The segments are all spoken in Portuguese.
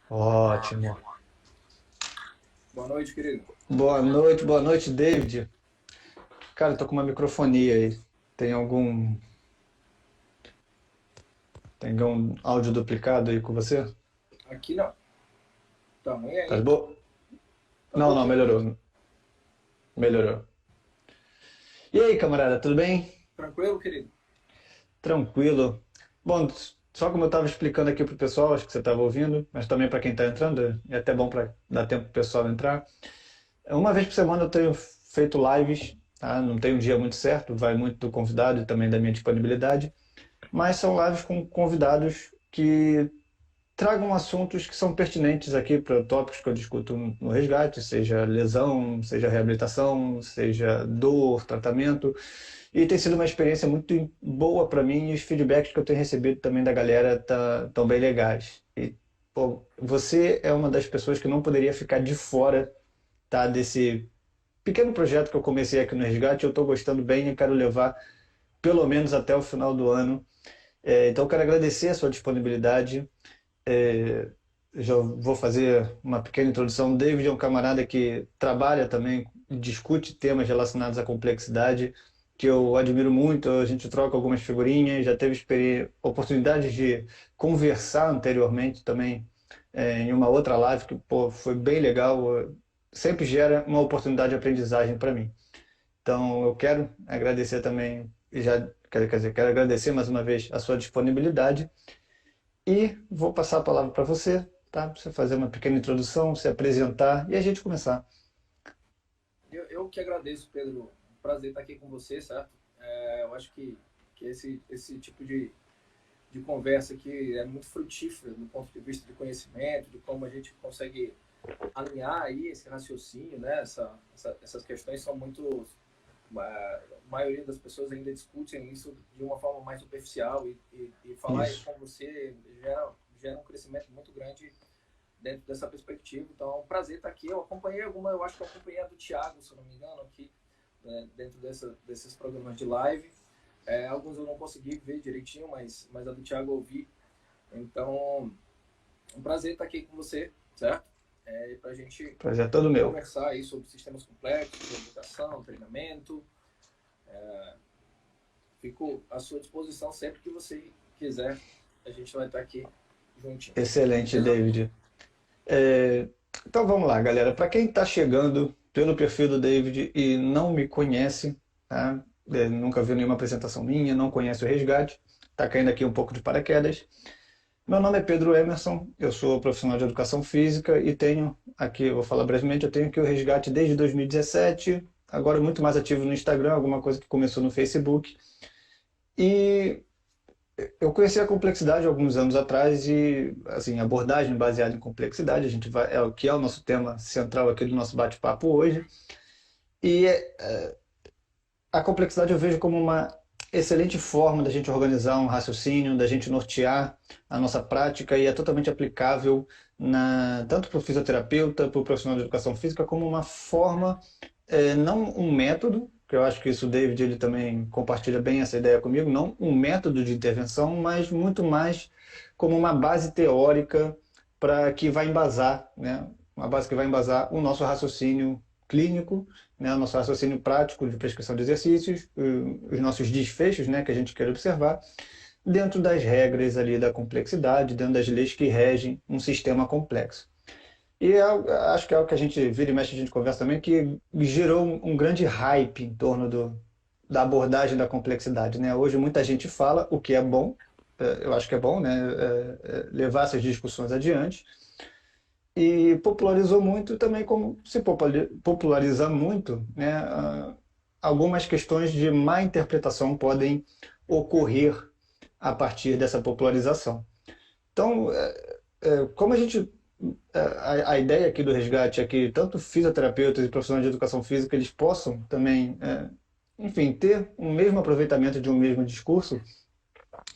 Ótimo. Boa noite, querido. Boa noite, David. Cara, eu tô com uma microfonia aí. Tem algum, tem algum áudio duplicado aí com você? Aqui não. Tá ruim Tá de aí? boa? Tá Não, não, pouquinho ruim. melhorou. Melhorou. E aí, camarada, tudo bem? Tranquilo, querido? Tranquilo. Bom, só como eu estava explicando aqui pro pessoal, acho que você estava ouvindo, mas também para quem está entrando, é até bom para dar tempo pro pessoal entrar. Uma vez por semana eu tenho feito lives, tá? Não tem um dia muito certo, vai muito do convidado e também da minha disponibilidade. Mas são lives com convidados que tragam assuntos que são pertinentes aqui para tópicos que eu discuto no resgate, seja lesão, seja reabilitação, seja dor, tratamento. E tem sido uma experiência muito boa para mim e os feedbacks que eu tenho recebido também da galera tão bem legais. E, pô, você é uma das pessoas que não poderia ficar de fora, tá, desse pequeno projeto que eu comecei aqui no Resgate. Eu estou gostando bem e quero levar pelo menos até o final do ano. Então, eu quero agradecer a sua disponibilidade. É, já vou fazer uma pequena introdução. O David é um camarada que trabalha também, discute temas relacionados à complexidade, que eu admiro muito. A gente troca algumas figurinhas, já teve oportunidades de conversar anteriormente também, em uma outra live que, pô, foi bem legal. Sempre gera uma oportunidade de aprendizagem para mim. Então, eu quero agradecer também, quer dizer, quero agradecer mais uma vez a sua disponibilidade e vou passar a palavra para você, tá? Para você fazer uma pequena introdução, se apresentar e a gente começar. Eu que agradeço, Pedro. Um prazer estar aqui com você, certo? Eu acho que esse tipo de conversa aqui é muito frutífera do ponto de vista de conhecimento, de como a gente consegue alinhar aí esse raciocínio, né? Essas questões são muito... A maioria das pessoas ainda discutem isso de uma forma mais superficial e falar Isso. com você gera um crescimento muito grande dentro dessa perspectiva. Então é um prazer estar aqui. Eu acho que eu acompanhei a do Thiago, se eu não me engano, aqui, né, dentro desses programas de live. Alguns eu não consegui ver direitinho, mas a do Thiago eu vi. Então, é um prazer estar aqui com você, certo? Para a gente Prazer é todo meu. conversar aí sobre sistemas complexos, educação, treinamento. Fico à sua disposição sempre que você quiser. A gente vai estar aqui juntinho. Excelente, Beleza? David. É, então vamos lá, galera. Para quem está chegando pelo perfil do David e não me conhece, tá? Nunca viu nenhuma apresentação minha, não conhece o Resgate, está caindo aqui um pouco de paraquedas. Meu nome é Pedro Emerson, eu sou profissional de educação física e tenho aqui, eu vou falar brevemente, eu tenho aqui o Resgate desde 2017, agora muito mais ativo no Instagram, alguma coisa que começou no Facebook. E eu conheci a complexidade alguns anos atrás e, assim, abordagem baseada em complexidade, a gente vai, é o que é o nosso tema central aqui do nosso bate-papo hoje. E a complexidade eu vejo como uma excelente forma da gente organizar um raciocínio, da gente nortear a nossa prática e é totalmente aplicável tanto para o fisioterapeuta, para o profissional de educação física, como uma forma, não um método, que eu acho que isso o David ele também compartilha bem essa ideia comigo, não um método de intervenção, mas muito mais como uma base teórica para que vai embasar, né, uma base que vai embasar o nosso raciocínio clínico, né, o nosso raciocínio prático de prescrição de exercícios, os nossos desfechos, né, que a gente quer observar, dentro das regras ali da complexidade, dentro das leis que regem um sistema complexo. E acho que é algo que a gente vira e mexe, a gente conversa também, que gerou um grande hype em torno da abordagem da complexidade. Né? Hoje muita gente fala, o que é bom, eu acho que é bom, né, levar essas discussões adiante, e popularizou muito também, como se populariza muito, né, algumas questões de má interpretação podem ocorrer a partir dessa popularização. Então, como a gente a ideia aqui do resgate é que tanto fisioterapeutas e profissionais de educação física eles possam também, enfim, ter um mesmo aproveitamento de um mesmo discurso.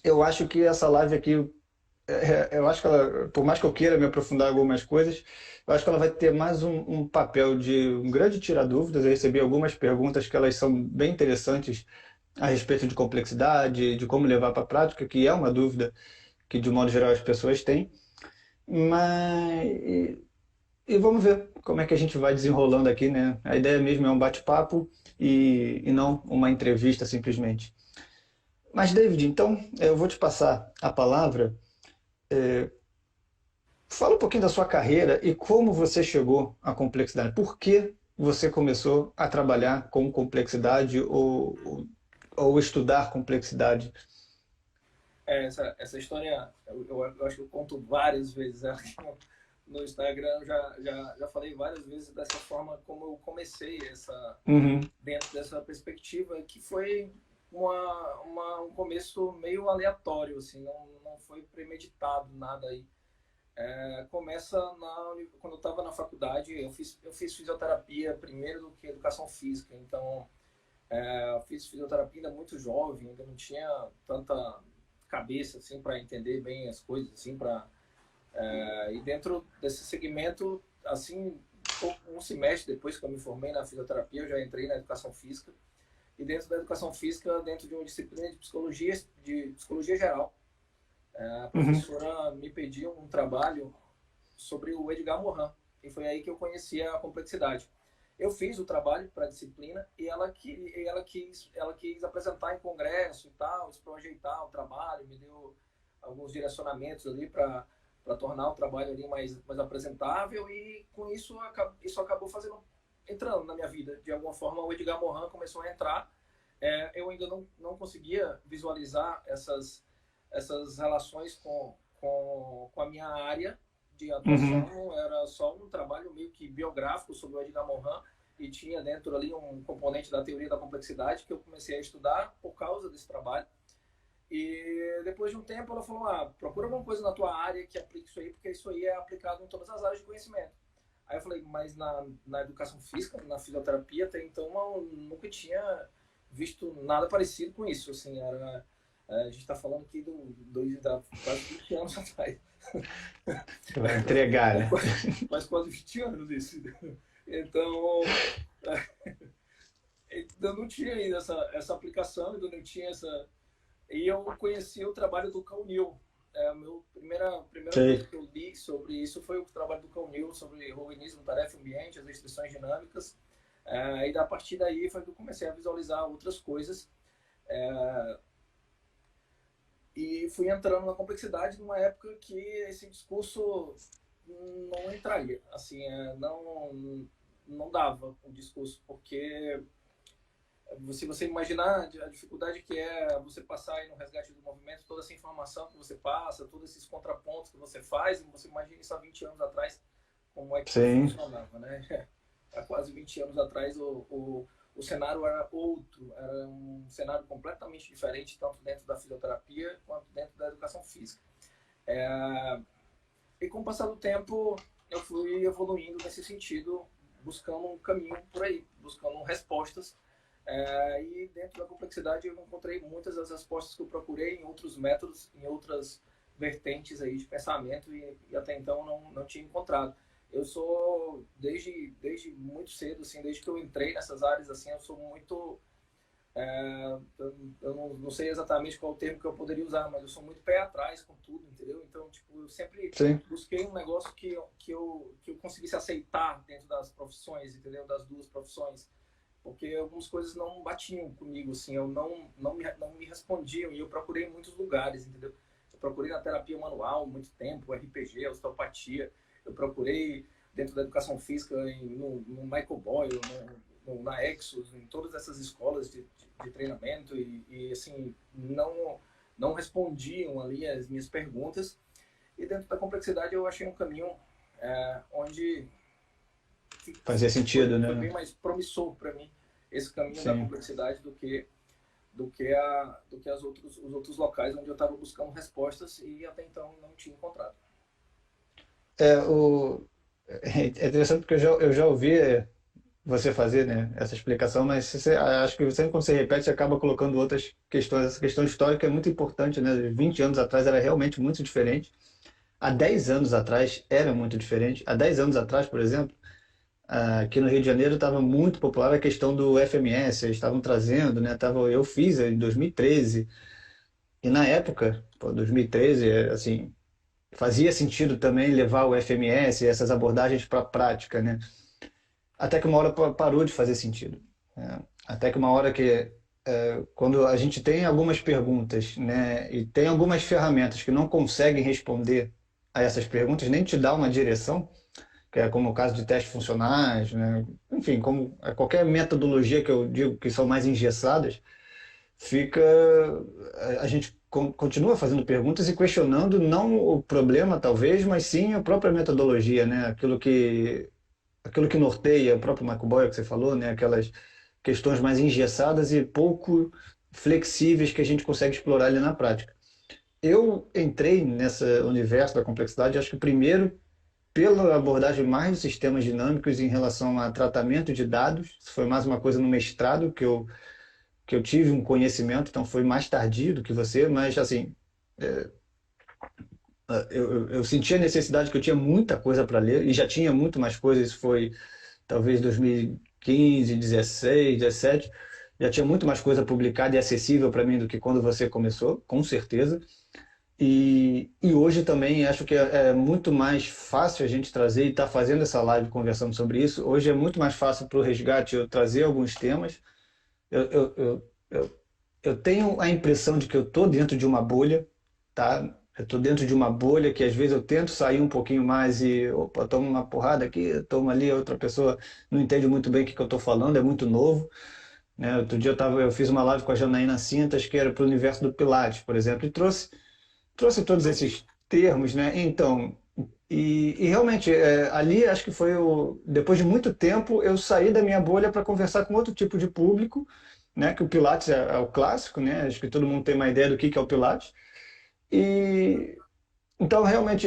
Eu acho que essa live aqui, eu acho que ela, por mais que eu queira me aprofundar em algumas coisas, eu acho que ela vai ter mais um papel de um grande tirar dúvidas. Eu recebi algumas perguntas que elas são bem interessantes a respeito de complexidade, de como levar para a prática, que é uma dúvida que de modo geral as pessoas têm. Mas e vamos ver como é que a gente vai desenrolando aqui, né? A ideia mesmo é um bate-papo e não uma entrevista simplesmente. Mas, David, então eu vou te passar a palavra. Fala um pouquinho da sua carreira e como você chegou à complexidade. Por que você começou a trabalhar com complexidade ou estudar complexidade? Essa história, eu acho que eu conto várias vezes ela aqui no Instagram. Eu já falei várias vezes dessa forma como eu comecei Uhum, dentro dessa perspectiva, que foi um começo meio aleatório, assim, não foi premeditado nada aí. Começa quando eu estava na faculdade. Eu fiz fisioterapia primeiro do que educação física. Então, eu fiz fisioterapia ainda muito jovem, ainda não tinha tanta cabeça assim para entender bem as coisas, assim, e dentro desse segmento, assim, um semestre depois que eu me formei na fisioterapia, eu já entrei na educação física. E dentro da educação física, dentro de uma disciplina de psicologia geral, a uhum, professora me pediu um trabalho sobre o Edgar Morin, e foi aí que eu conheci a complexidade. Eu fiz o trabalho para a disciplina e ela quis apresentar em congresso e tal, projeitar o trabalho, me deu alguns direcionamentos ali para tornar o trabalho ali mais apresentável, e com isso acabou entrando na minha vida. De alguma forma, o Edgar Morin começou a entrar. Eu ainda não conseguia visualizar essas relações com a minha área de uhum. atuação. Era só um trabalho meio que biográfico sobre o Edgar Morin, e tinha dentro ali um componente da teoria da complexidade que eu comecei a estudar por causa desse trabalho. E depois de um tempo ela falou: procura alguma coisa na tua área que aplique isso aí, porque isso aí é aplicado em todas as áreas de conhecimento. Aí eu falei: mas na educação física, na fisioterapia, até então eu nunca tinha visto nada parecido com isso. Assim, a gente está falando aqui da quase 20 anos atrás. Vai entregar, Faz né? quase, faz quase 20 anos isso. Então, ainda não tinha ainda essa aplicação, ainda não tinha essa. E eu conheci o trabalho do Cal Newell. A primeira coisa Sei. que eu li sobre isso foi o trabalho do Cal Newell sobre organismo, tarefa e ambiente, as restrições dinâmicas. E a partir daí foi que eu comecei a visualizar outras coisas. E fui entrando na complexidade numa época que esse discurso não entraria. Assim, não dava o discurso, porque se você imaginar a dificuldade que é você passar aí no resgate do movimento, toda essa informação que você passa, todos esses contrapontos que você faz, e você imagina isso há 20 anos atrás, como é que Sim. funcionava, né? Há quase 20 anos atrás, o cenário era outro, era um cenário completamente diferente, tanto dentro da fisioterapia quanto dentro da educação física. E com o passar do tempo, eu fui evoluindo nesse sentido, buscando um caminho por aí, buscando respostas. E dentro da complexidade eu encontrei muitas das respostas que eu procurei em outros métodos, em outras vertentes aí de pensamento, e até então não tinha encontrado. Eu sou, desde muito cedo, assim, desde que eu entrei nessas áreas, assim, eu sou muito... eu não sei exatamente qual o termo que eu poderia usar, mas eu sou muito pé atrás com tudo, entendeu? Então, tipo, eu sempre Sim. busquei um negócio que eu conseguisse aceitar dentro das profissões, entendeu? Das duas profissões, porque algumas coisas não batiam comigo, assim, eu não me respondiam, e eu procurei em muitos lugares, entendeu? Eu procurei na terapia manual muito tempo, RPG, osteopatia. Eu procurei dentro da educação física no Michael Boyle, na Exos, em todas essas escolas de treinamento, e assim, não respondiam ali as minhas perguntas. E dentro da complexidade eu achei um caminho onde Fazia foi, sentido, foi né? bem mais promissor para mim, esse caminho da Sim. complexidade, do que os outros locais onde eu estava buscando respostas e até então não tinha encontrado. É, é interessante porque eu já ouvi você fazer, né, essa explicação, mas acho que sempre quando você repete, você acaba colocando outras questões. Essa questão histórica é muito importante, né? 20 anos atrás era realmente muito diferente. Há 10 anos atrás era muito diferente. Há 10 anos atrás, por exemplo, aqui no Rio de Janeiro estava muito popular a questão do FMS, eles estavam trazendo, né? Eu fiz em 2013, e na época, pô, 2013, assim, fazia sentido também levar o FMS e essas abordagens para a prática, né? Até que uma hora parou de fazer sentido, né? Até que uma hora que, quando a gente tem algumas perguntas, né, e tem algumas ferramentas que não conseguem responder a essas perguntas, nem te dá uma direção, que é como o caso de testes funcionais, né? Enfim, como qualquer metodologia que eu digo que são mais engessadas, fica a gente continua fazendo perguntas e questionando não o problema talvez, mas sim a própria metodologia, né? Aquilo que norteia, o próprio Michael Boyle que você falou, né? Aquelas questões mais engessadas e pouco flexíveis que a gente consegue explorar ali na prática. Eu entrei nesse universo da complexidade, acho que primeiro pela abordagem mais de sistemas dinâmicos em relação a tratamento de dados. Isso foi mais uma coisa no mestrado que eu tive um conhecimento, então foi mais tardio do que você, mas assim, eu senti a necessidade que eu tinha muita coisa para ler e já tinha muito mais coisas. Isso foi talvez 2015, 16, 17. Já tinha muito mais coisa publicada e acessível para mim do que quando você começou, com certeza. E hoje também acho que é muito mais fácil a gente trazer e estar fazendo essa live conversando sobre isso. Hoje é muito mais fácil para o resgate eu trazer alguns temas. Eu tenho a impressão de que eu estou dentro de uma bolha, tá? Eu estou dentro de uma bolha que às vezes eu tento sair um pouquinho mais e, opa, tomo uma porrada aqui, tomo ali, a outra pessoa não entende muito bem o que que eu estou falando, é muito novo, né? Outro dia eu fiz uma live com a Janaína Cintas, que era para o universo do Pilates, por exemplo, e trouxe todos esses termos, né? Então, e realmente, ali acho que foi depois de muito tempo, eu saí da minha bolha para conversar com outro tipo de público, né? Que o Pilates é o clássico, né? Acho que todo mundo tem uma ideia do que é o Pilates. E então, realmente,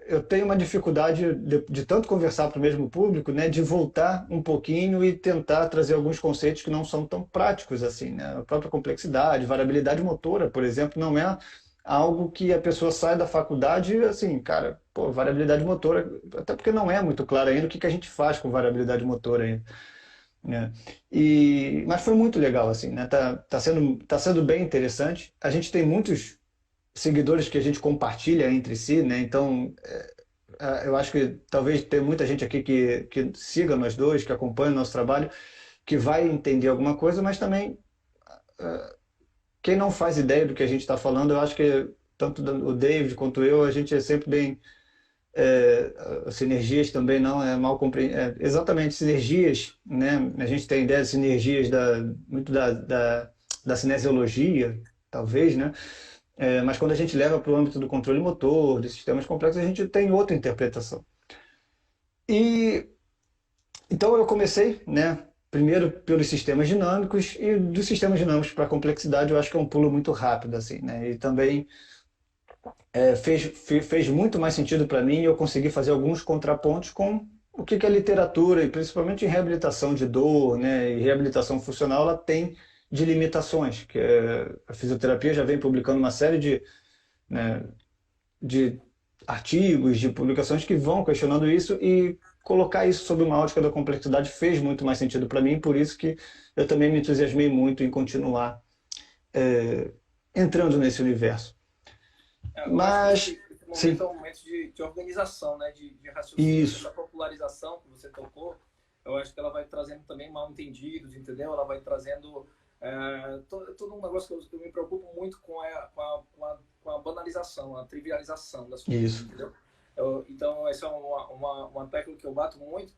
eu tenho uma dificuldade de tanto conversar para o mesmo público, né? De voltar um pouquinho e tentar trazer alguns conceitos que não são tão práticos assim, né? A própria complexidade, variabilidade motora, por exemplo, não é algo que a pessoa sai da faculdade e, assim, cara, pô, variabilidade motora, até porque não é muito claro ainda o que que a gente faz com variabilidade motora ainda, né? Mas foi muito legal, assim, né? Tá sendo bem interessante. A gente tem muitos seguidores que a gente compartilha entre si, né? Então, eu acho que talvez tenha muita gente aqui que siga nós dois, que acompanha o nosso trabalho, que vai entender alguma coisa, mas também quem não faz ideia do que a gente está falando, eu acho que tanto o David quanto eu, a gente é sempre bem. Sinergias também não é mal compreendido. Exatamente, sinergias, né? A gente tem ideia de sinergias muito da cinesiologia, talvez, né? Mas quando a gente leva para o âmbito do controle motor, de sistemas complexos, a gente tem outra interpretação. E então eu comecei, né, primeiro pelos sistemas dinâmicos e dos sistemas dinâmicos para a complexidade eu acho que é um pulo muito rápido assim, né? E também fez muito mais sentido para mim eu conseguir fazer alguns contrapontos com o que a literatura, e principalmente em reabilitação de dor, né, e reabilitação funcional, ela tem de limitações, que a fisioterapia já vem publicando uma série né, de artigos, de publicações que vão questionando isso e colocar isso sob uma ótica da complexidade fez muito mais sentido para mim, por isso que eu também me entusiasmei muito em continuar entrando nesse universo. Eu acho que Mas, esse momento sim, é um momento de organização, né? De raciocínio, essa isso, popularização que você tocou, eu acho que ela vai trazendo também mal entendidos, entendeu? Ela vai trazendo todo um negócio que eu me preocupo muito com a banalização, a trivialização das coisas, isso, entendeu? Então, essa é uma tecla que eu bato muito,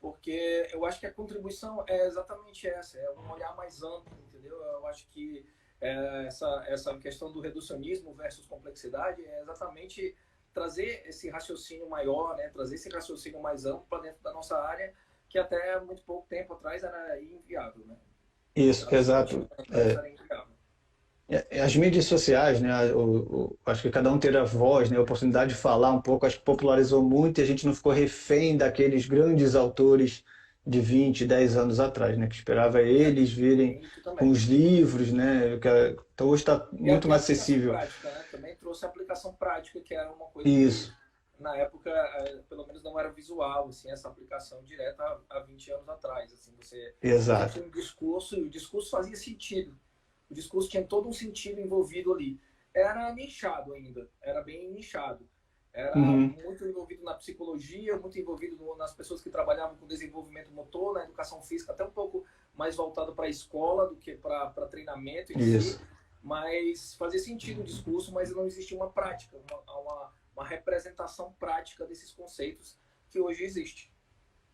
porque eu acho que a contribuição é exatamente essa, é um olhar mais amplo, entendeu? Eu acho que essa questão do reducionismo versus complexidade é exatamente trazer esse raciocínio maior, né? Trazer esse raciocínio mais amplo para dentro da nossa área, que até muito pouco tempo atrás era inviável, né? isso, Há 20 exato. anos atrás era inviável. As mídias sociais, né? Acho que cada um ter a voz, né? A oportunidade de falar um pouco, acho que popularizou muito e a gente não ficou refém daqueles grandes autores de 20, 10 anos atrás, né? Que esperava eles virem Tem isso com também. os livros, né? Então hoje está muito E a mais aplicação acessível. prática, né? Também trouxe a aplicação prática, que era uma coisa que, Isso, na época, pelo menos não era visual, assim, essa aplicação direta há 20 anos atrás. Assim, você exato. tinha um discurso, e o discurso fazia sentido. O discurso tinha todo um sentido envolvido ali. Era nichado ainda, era bem nichado. Era Uhum. muito envolvido na psicologia, muito envolvido nas pessoas que trabalhavam com desenvolvimento motor, na educação física, até um pouco mais voltado para a escola do que para treinamento em si. Isso. Mas fazia sentido o discurso, mas não existia uma prática, uma representação prática desses conceitos que hoje existe.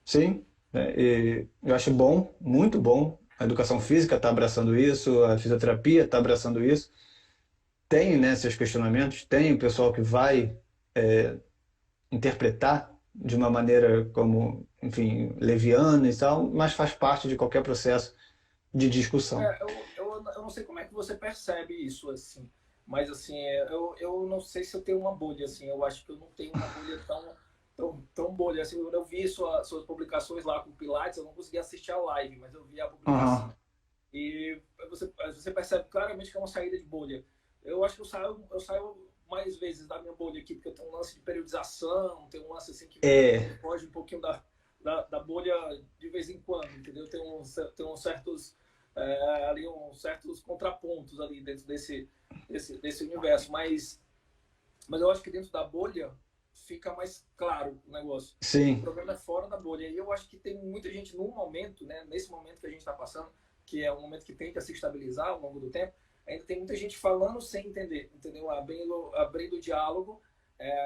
Sim, e eu acho bom, muito bom. A educação física está abraçando isso, a fisioterapia está abraçando isso. Tem, né, seus questionamentos, tem o pessoal que vai interpretar de uma maneira como, enfim, leviana e tal, mas faz parte de qualquer processo de discussão. Eu não sei como é que você percebe isso, assim, mas assim, eu não sei se eu tenho uma bolha, assim, eu acho que eu não tenho uma bolha tão bolha, assim, eu vi suas publicações lá com o Pilates, eu não consegui assistir a live, mas eu vi a publicação. Aham. E você percebe claramente que é uma saída de bolha. Eu acho que eu saio mais vezes da minha bolha aqui, porque eu tenho um lance de periodização, tem um lance assim que É, foge um pouquinho da bolha de vez em quando, entendeu? Tem uns certos, ali uns certos contrapontos ali dentro desse universo, mas eu acho que dentro da bolha fica mais claro o negócio. O sim, problema é fora da bolha. E eu acho que tem muita gente no momento, né, nesse momento que a gente está passando, que é um momento que tende a se estabilizar ao longo do tempo, ainda tem muita gente falando sem entender, entendeu? Abrindo o diálogo,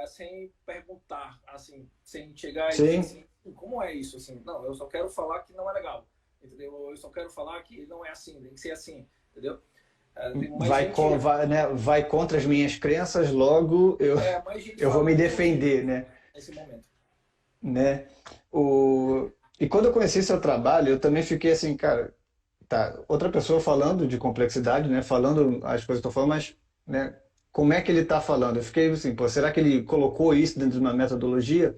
sem perguntar, assim, sem chegar e dizer sim. assim, como é isso? Assim, não, eu só quero falar que não é legal, entendeu? Eu só quero falar que não é assim, tem que ser assim, entendeu? Tem mais Vai, gente, vai, né, vai contra as minhas crenças, logo mais gente eu vou me falando do que defender, né? nesse momento. Né? E quando eu conheci seu trabalho, eu também fiquei assim, cara, tá, outra pessoa falando de complexidade, né? Falando as coisas que eu tô falando, mas, né, como é que ele está falando? Eu fiquei assim, pô, será que ele colocou isso dentro de uma metodologia?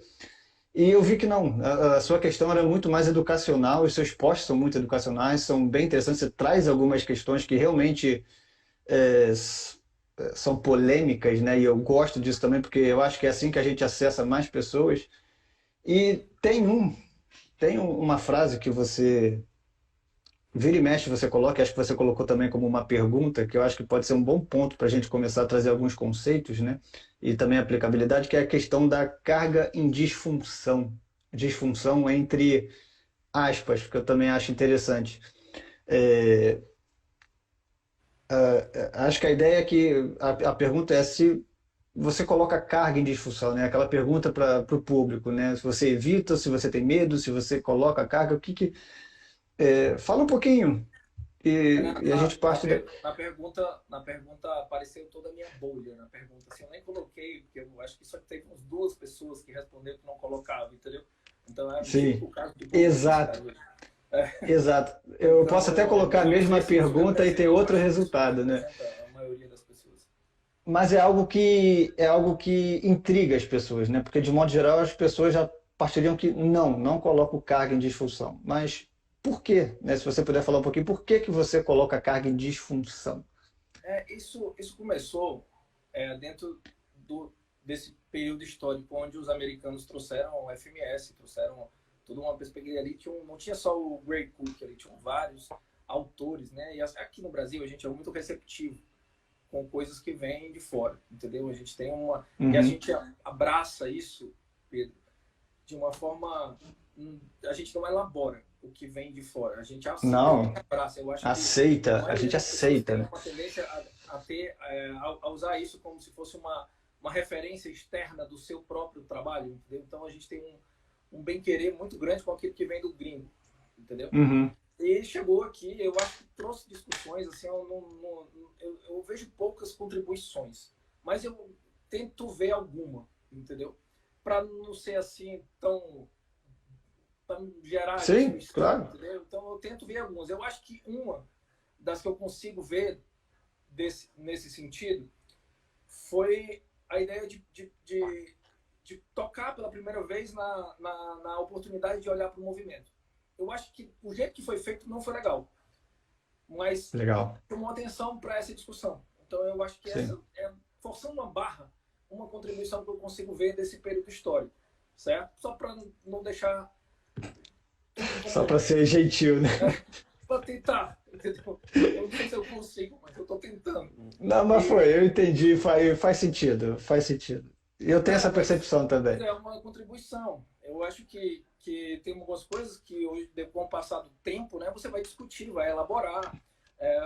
E eu vi que não, a sua questão era muito mais educacional, os seus posts são muito educacionais, são bem interessantes, você traz algumas questões que realmente é, s- são polêmicas, né? E eu gosto disso também, porque eu acho que é assim que a gente acessa mais pessoas. E uma frase que você vira e mexe, você coloca, e acho que você colocou também como uma pergunta, que eu acho que pode ser um bom ponto para a gente começar a trazer alguns conceitos, né? E também aplicabilidade, que é a questão da carga em disfunção. Disfunção entre aspas, que eu também acho interessante. É, acho que a ideia é que a pergunta é se você coloca carga em disfunção, né? Aquela pergunta para o público, né? Se você evita, se você tem medo, se você coloca carga, o que que fala um pouquinho e a gente parte da. Na pergunta apareceu toda a minha bolha na pergunta. Assim, eu nem coloquei, porque eu acho que só teve umas duas pessoas que responderam que não colocavam, entendeu? Então é um Sim, típico caso de bolha exato, universitária. exato. Eu posso até Então, colocar a eu não mesma sei se isso pergunta e ter representa, eu outro acho que isso não resultado, né? representa a maioria das pessoas. Mas é algo que intriga as pessoas, né? Porque de modo geral as pessoas já partiriam que não coloco carga em disfunção. Mas por quê? Né? Se você puder falar um pouquinho, por que que você coloca carga em disfunção? Isso começou dentro desse período histórico onde os americanos trouxeram o FMS, trouxeram toda uma perspectiva ali. Não tinha só o Gray Cook, ali tinham vários autores, né? E aqui no Brasil a gente é muito receptivo com coisas que vêm de fora, entendeu? A gente tem uma. E a Uhum. gente abraça isso, Pedro, de uma forma. A gente não elabora o que vem de fora, a gente aceita, a gente Não, abraça. Eu acho que a aceita, a maioria gente das pessoas aceita, tem né? uma tendência a usar isso como se fosse uma referência externa do seu próprio trabalho, entendeu? Então a gente tem um bem-querer muito grande com aquilo que vem do gringo, entendeu? Uhum. E chegou aqui, eu acho que trouxe discussões, assim, eu vejo poucas contribuições, mas eu tento ver alguma, entendeu? Para não ser assim tão, para não gerar Sim, destruição, claro. entendeu? Então eu tento ver algumas. Eu acho que uma das que eu consigo ver nesse sentido foi a ideia de tocar pela primeira vez na oportunidade de olhar para o movimento. Eu acho que o jeito que foi feito não foi legal, mas Legal. chamou atenção para essa discussão. Então eu acho que essa Sim. é, forçando uma barra, uma contribuição que eu consigo ver desse período histórico, certo? Só para não deixar tudo Só para como ser gentil, né? para tentar, entendeu? Eu não sei se eu consigo, mas eu estou tentando. Não, mas foi, E eu entendi, faz sentido, faz sentido. Eu tenho essa Mas percepção também. é uma contribuição. Eu acho que tem algumas coisas que hoje, com o passar do tempo, né, você vai discutir, vai elaborar,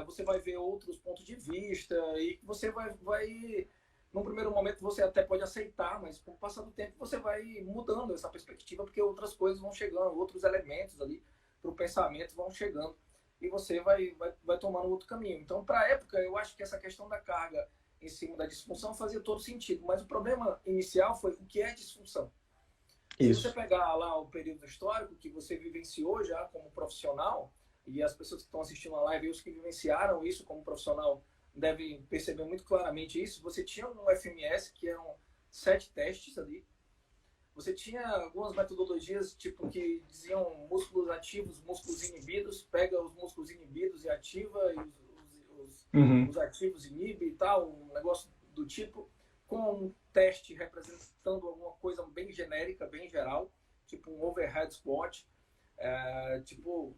você vai ver outros pontos de vista e você vai, num primeiro momento você até pode aceitar, mas com o passar do tempo você vai mudando essa perspectiva porque outras coisas vão chegando, outros elementos ali para o pensamento vão chegando e você vai tomando outro caminho. Então, para a época, eu acho que essa questão da carga em cima da disfunção fazia todo sentido. Mas o problema inicial foi o que é disfunção. Se você Isso. pegar lá o período histórico que você vivenciou já como profissional, e as pessoas que estão assistindo a live, os que vivenciaram isso como profissional, devem perceber muito claramente isso. Você tinha um FMS, que eram 7 testes ali. Você tinha algumas metodologias tipo que diziam músculos ativos, músculos inibidos, pega os músculos inibidos e ativa, e Uhum. os ativos inibe e tal, um negócio do tipo, com um teste representando alguma coisa bem genérica, bem geral, tipo um overhead squat, tipo,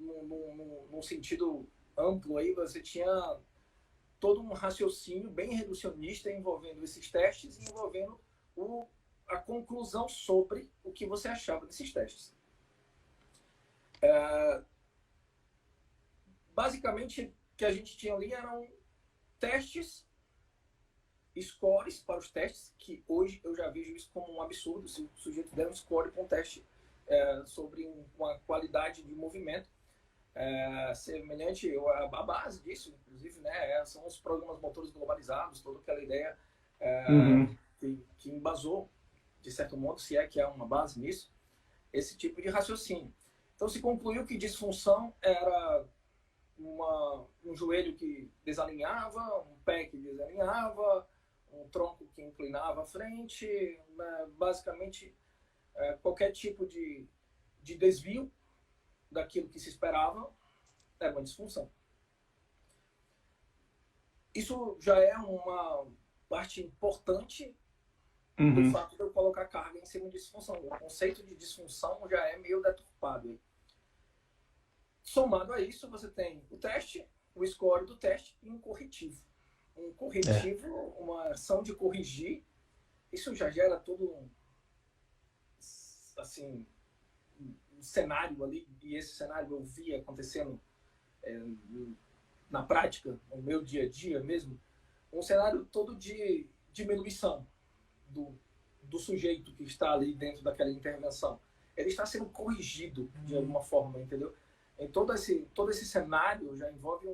num sentido amplo aí, você tinha todo um raciocínio bem reducionista envolvendo esses testes e envolvendo a conclusão sobre o que você achava desses testes. Basicamente, o que a gente tinha ali eram testes, scores para os testes, que hoje eu já vejo isso como um absurdo. Se o sujeito der um score para um teste sobre uma qualidade de movimento, semelhante a base disso, inclusive, né, são os programas motores globalizados, toda aquela ideia Uhum. que embasou, de certo modo, se é que há uma base nisso, esse tipo de raciocínio. Então se concluiu que disfunção era um joelho que desalinhava, um pé que desalinhava, um tronco que inclinava à frente, basicamente qualquer tipo de desvio daquilo que se esperava era uma disfunção. Isso já é uma parte importante do Uhum. fato de eu colocar carga em cima de disfunção. O conceito de disfunção já é meio deturpado. Somado a isso, você tem o teste, o score do teste e um corretivo. Um É. corretivo, uma ação de corrigir, isso já gera todo assim, um cenário ali, e esse cenário eu vi acontecendo na prática, no meu dia a dia mesmo, um cenário todo de diminuição do sujeito que está ali dentro daquela intervenção. Ele está sendo corrigido de alguma forma, entendeu? Em todo esse cenário já envolve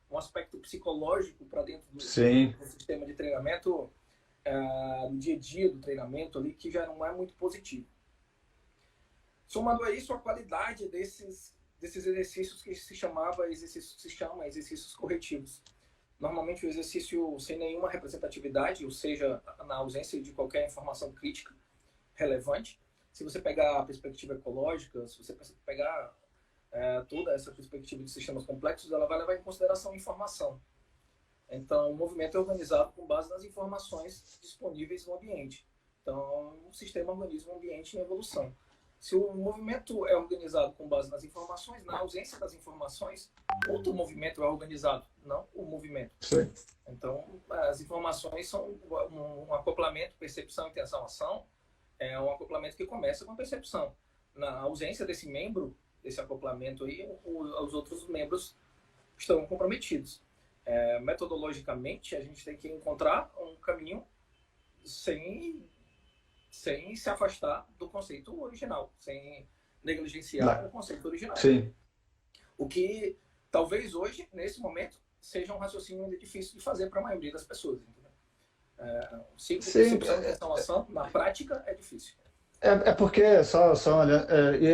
um aspecto psicológico para dentro Sim. do sistema de treinamento, no dia a dia do treinamento ali, que já não é muito positivo. Somando a isso, a qualidade desses exercícios que se chama exercícios corretivos. Normalmente o exercício sem nenhuma representatividade, ou seja, na ausência de qualquer informação crítica relevante. Se você pegar a perspectiva ecológica, se você pegar toda essa perspectiva de sistemas complexos, ela vai levar em consideração informação. Então, o movimento é organizado com base nas informações disponíveis no ambiente. Então, o sistema organiza um ambiente em evolução. Se o movimento é organizado com base nas informações, na ausência das informações, outro movimento é organizado, não o movimento. Sim. Então, as informações são um acoplamento, percepção, intenção, ação, é um acoplamento que começa com a percepção. Na ausência desse membro, desse acoplamento aí, os outros membros estão comprometidos. Metodologicamente, a gente tem que encontrar um caminho sem se afastar do conceito original, sem negligenciar o conceito original. Sim. O que talvez hoje, nesse momento, seja um raciocínio ainda difícil de fazer para a maioria das pessoas. Ciclo, percepção, intenção, ação, na prática é difícil. Porque, só olha,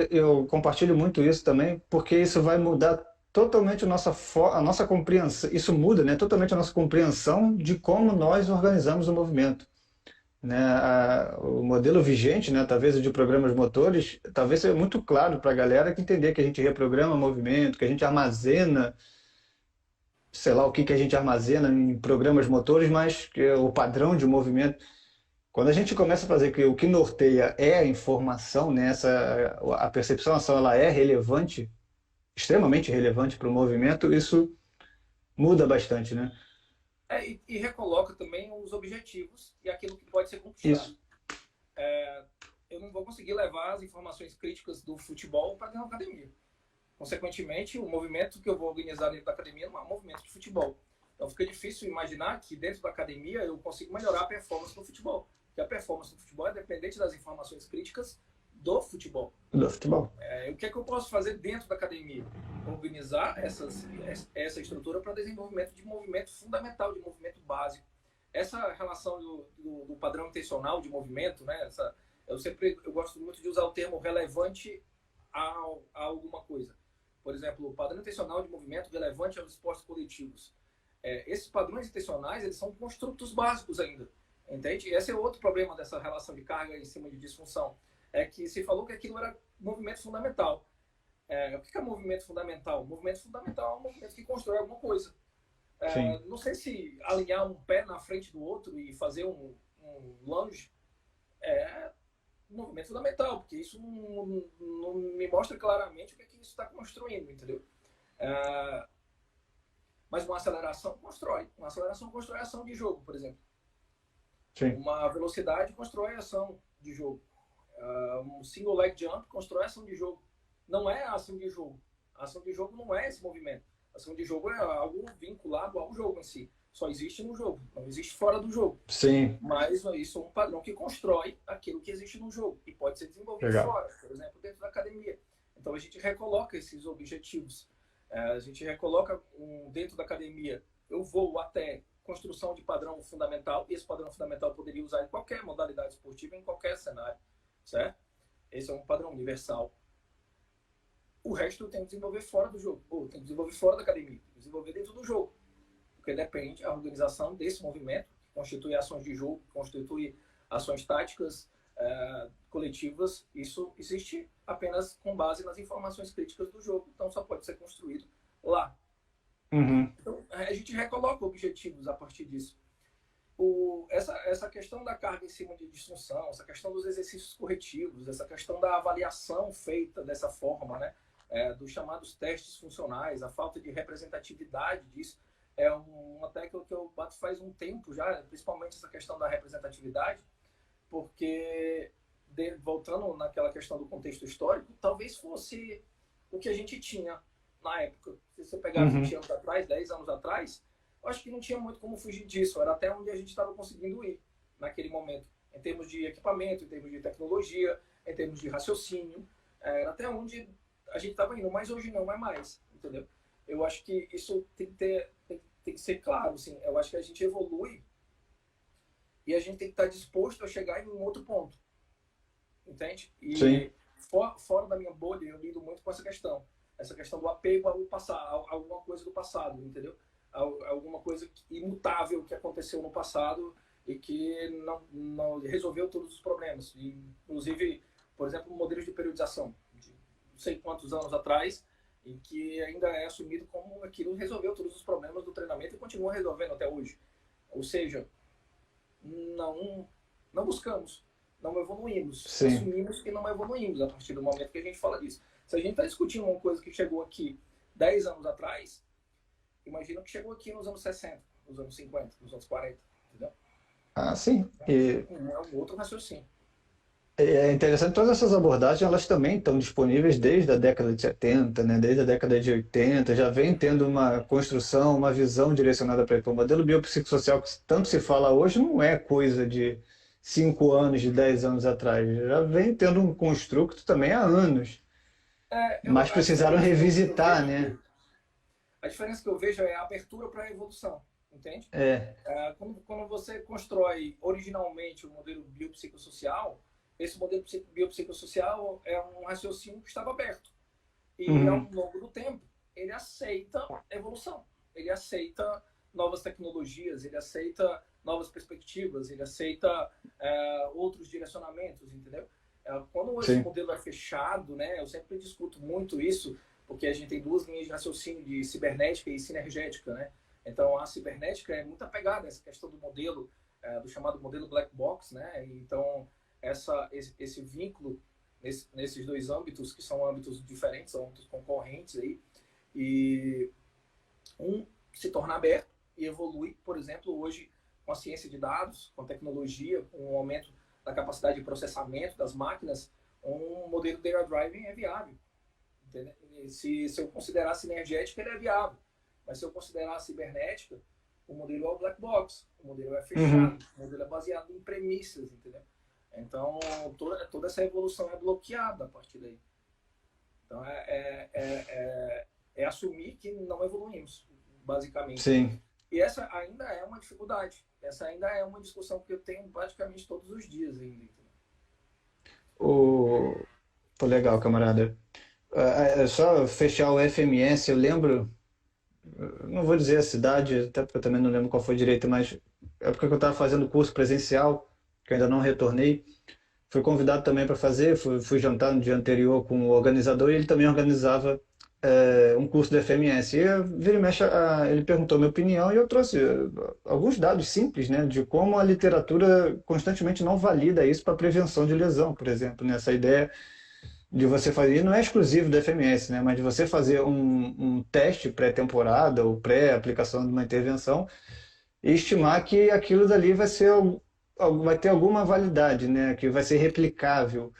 eu compartilho muito isso também, porque isso vai mudar totalmente a nossa compreensão, isso muda, né, totalmente a nossa compreensão de como nós organizamos o movimento. Né, o modelo vigente, né, talvez o de programas motores, talvez seja muito claro para a galera que entender que a gente reprograma o movimento, que a gente armazena, sei lá o que a gente armazena em programas motores, mas que é o padrão de movimento. Quando a gente começa a fazer que o que norteia é a informação, né, a percepção, a ação, ela é relevante, extremamente relevante para o movimento, isso muda bastante, né? E recoloca também os objetivos e aquilo que pode ser conquistado. Isso. Eu não vou conseguir levar as informações críticas do futebol para dentro da academia. Consequentemente, o movimento que eu vou organizar dentro da academia não é um movimento de futebol. Então fica difícil imaginar que dentro da academia eu consigo melhorar a performance do futebol. Porque a performance do futebol é dependente das informações críticas do futebol. Do futebol. O que é que eu posso fazer dentro da academia? Organizar essa estrutura para desenvolvimento de movimento fundamental, de movimento básico. Essa relação do padrão intencional de movimento, né? Eu gosto muito de usar o termo relevante a alguma coisa. Por exemplo, o padrão intencional de movimento relevante aos esportes coletivos. Esses padrões intencionais, eles são construtos básicos ainda, entende? E esse é outro problema dessa relação de carga em cima de disfunção. É que se falou que aquilo era movimento fundamental. O que é movimento fundamental? Movimento fundamental é um movimento que constrói alguma coisa. Não sei se alinhar um pé na frente do outro e fazer um lunge é um movimento fundamental, porque isso não me mostra claramente o que é que isso está construindo, entendeu? Mas uma aceleração constrói. Uma aceleração constrói ação de jogo, por exemplo. Sim. Uma velocidade constrói ação de jogo. Um single leg jump constrói ação de jogo. Não é a ação de jogo. A ação de jogo não é esse movimento. A ação de jogo é algo vinculado ao jogo em si. Só existe no jogo, não existe fora do jogo. Sim. Mas isso é um padrão que constrói aquilo que existe no jogo e pode ser desenvolvido fora, por exemplo, dentro da academia. Então a gente recoloca esses objetivos. A gente recoloca dentro da academia. Eu vou até construção de padrão fundamental, e esse padrão fundamental eu poderia usar em qualquer modalidade esportiva, em qualquer cenário, certo? Esse é um padrão universal. O resto eu tenho que desenvolver fora do jogo, ou tenho que desenvolver fora da academia, tenho que desenvolver dentro do jogo, porque depende a organização desse movimento, que constitui ações de jogo, que constitui ações táticas, coletivas. Isso existe apenas com base nas informações críticas do jogo, então só pode ser construído lá. Então, a gente recoloca objetivos a partir disso. Essa questão da carga em cima de disfunção, essa questão dos exercícios corretivos, essa questão da avaliação feita dessa forma, né? Dos chamados testes funcionais, a falta de representatividade disso, é uma tecla que eu bato faz um tempo já, principalmente essa questão da representatividade, porque, voltando naquela questão do contexto histórico, talvez fosse o que a gente tinha na época. Se você pegar 20 anos atrás, 10 anos atrás, eu acho que não tinha muito como fugir disso. Era até onde a gente estava conseguindo ir naquele momento, em termos de equipamento, em termos de tecnologia, em termos de raciocínio. Era até onde a gente estava indo, mas hoje não é mais, entendeu? Eu acho que isso tem que ser claro, assim. Eu acho que a gente evolui e a gente tem que estar disposto a chegar em um outro ponto, entende? E fora da minha bolha, eu lido muito com essa questão do apego ao passado, a alguma coisa do passado, entendeu? Alguma coisa imutável que aconteceu no passado e que não resolveu todos os problemas. E, inclusive, por exemplo, modelos de periodização, de não sei quantos anos atrás, em que ainda é assumido como aquilo resolveu todos os problemas do treinamento e continua resolvendo até hoje. Ou seja, não buscamos, não evoluímos, assumimos que não evoluímos a partir do momento que a gente fala disso. Se a gente está discutindo uma coisa que chegou aqui 10 anos atrás, imagina que chegou aqui nos anos 60, nos anos 50, nos anos 40, entendeu? Sim. É um outro raciocínio. É interessante, todas essas abordagens, elas também estão disponíveis desde a década de 70, né? Desde a década de 80, já vem tendo uma construção, uma visão direcionada para isso. O modelo biopsicossocial que tanto se fala hoje não é coisa de 5 anos, de 10 anos atrás, já vem tendo um construto também há anos, mas precisaram revisitar, né? A diferença que eu vejo é a abertura para a evolução, entende? Quando você constrói originalmente o modelo biopsicossocial, esse modelo biopsicossocial é um raciocínio que estava aberto. E ao longo do tempo, ele aceita evolução. Ele aceita novas tecnologias, ele aceita novas perspectivas, ele aceita outros direcionamentos, entendeu? Quando esse modelo é fechado, né, eu sempre discuto muito isso, porque a gente tem duas linhas de raciocínio, de cibernética e sinergética, né? Então, a cibernética é muito apegada a essa questão do modelo, do chamado modelo black box, né? Então, esse vínculo nesses dois âmbitos, que são âmbitos diferentes, são âmbitos concorrentes aí, e um se torna aberto e evolui, por exemplo, hoje com a ciência de dados, com a tecnologia, com o aumento da capacidade de processamento das máquinas, um modelo data driving é viável. Entendeu? Se eu considerar sinergética, ele é viável. Mas se eu considerar cibernética, o modelo é o black box, o modelo é fechado, o modelo é baseado em premissas, entendeu? Então, toda essa evolução é bloqueada a partir daí. Então, é assumir que não evoluímos, basicamente. Sim. E essa ainda é uma dificuldade. Essa ainda é uma discussão que eu tenho praticamente todos os dias ainda. Entendeu? O... Pô, legal, camarada. É só fechar o FMS, eu lembro, não vou dizer a cidade, até porque eu também não lembro qual foi direito, mas é porque eu estava fazendo curso presencial, que eu ainda não retornei. Fui convidado também para fazer, fui jantar no dia anterior com o organizador e ele também organizava um curso do FMS. E vira e mexe, ele perguntou minha opinião e eu trouxe alguns dados simples, né, de como a literatura constantemente não valida isso para prevenção de lesão, por exemplo, né, essa ideia de você fazer, e não é exclusivo do FMS, né, mas de você fazer um teste pré-temporada ou pré-aplicação de uma intervenção e estimar que aquilo dali vai ter alguma validade, né, que vai ser replicável.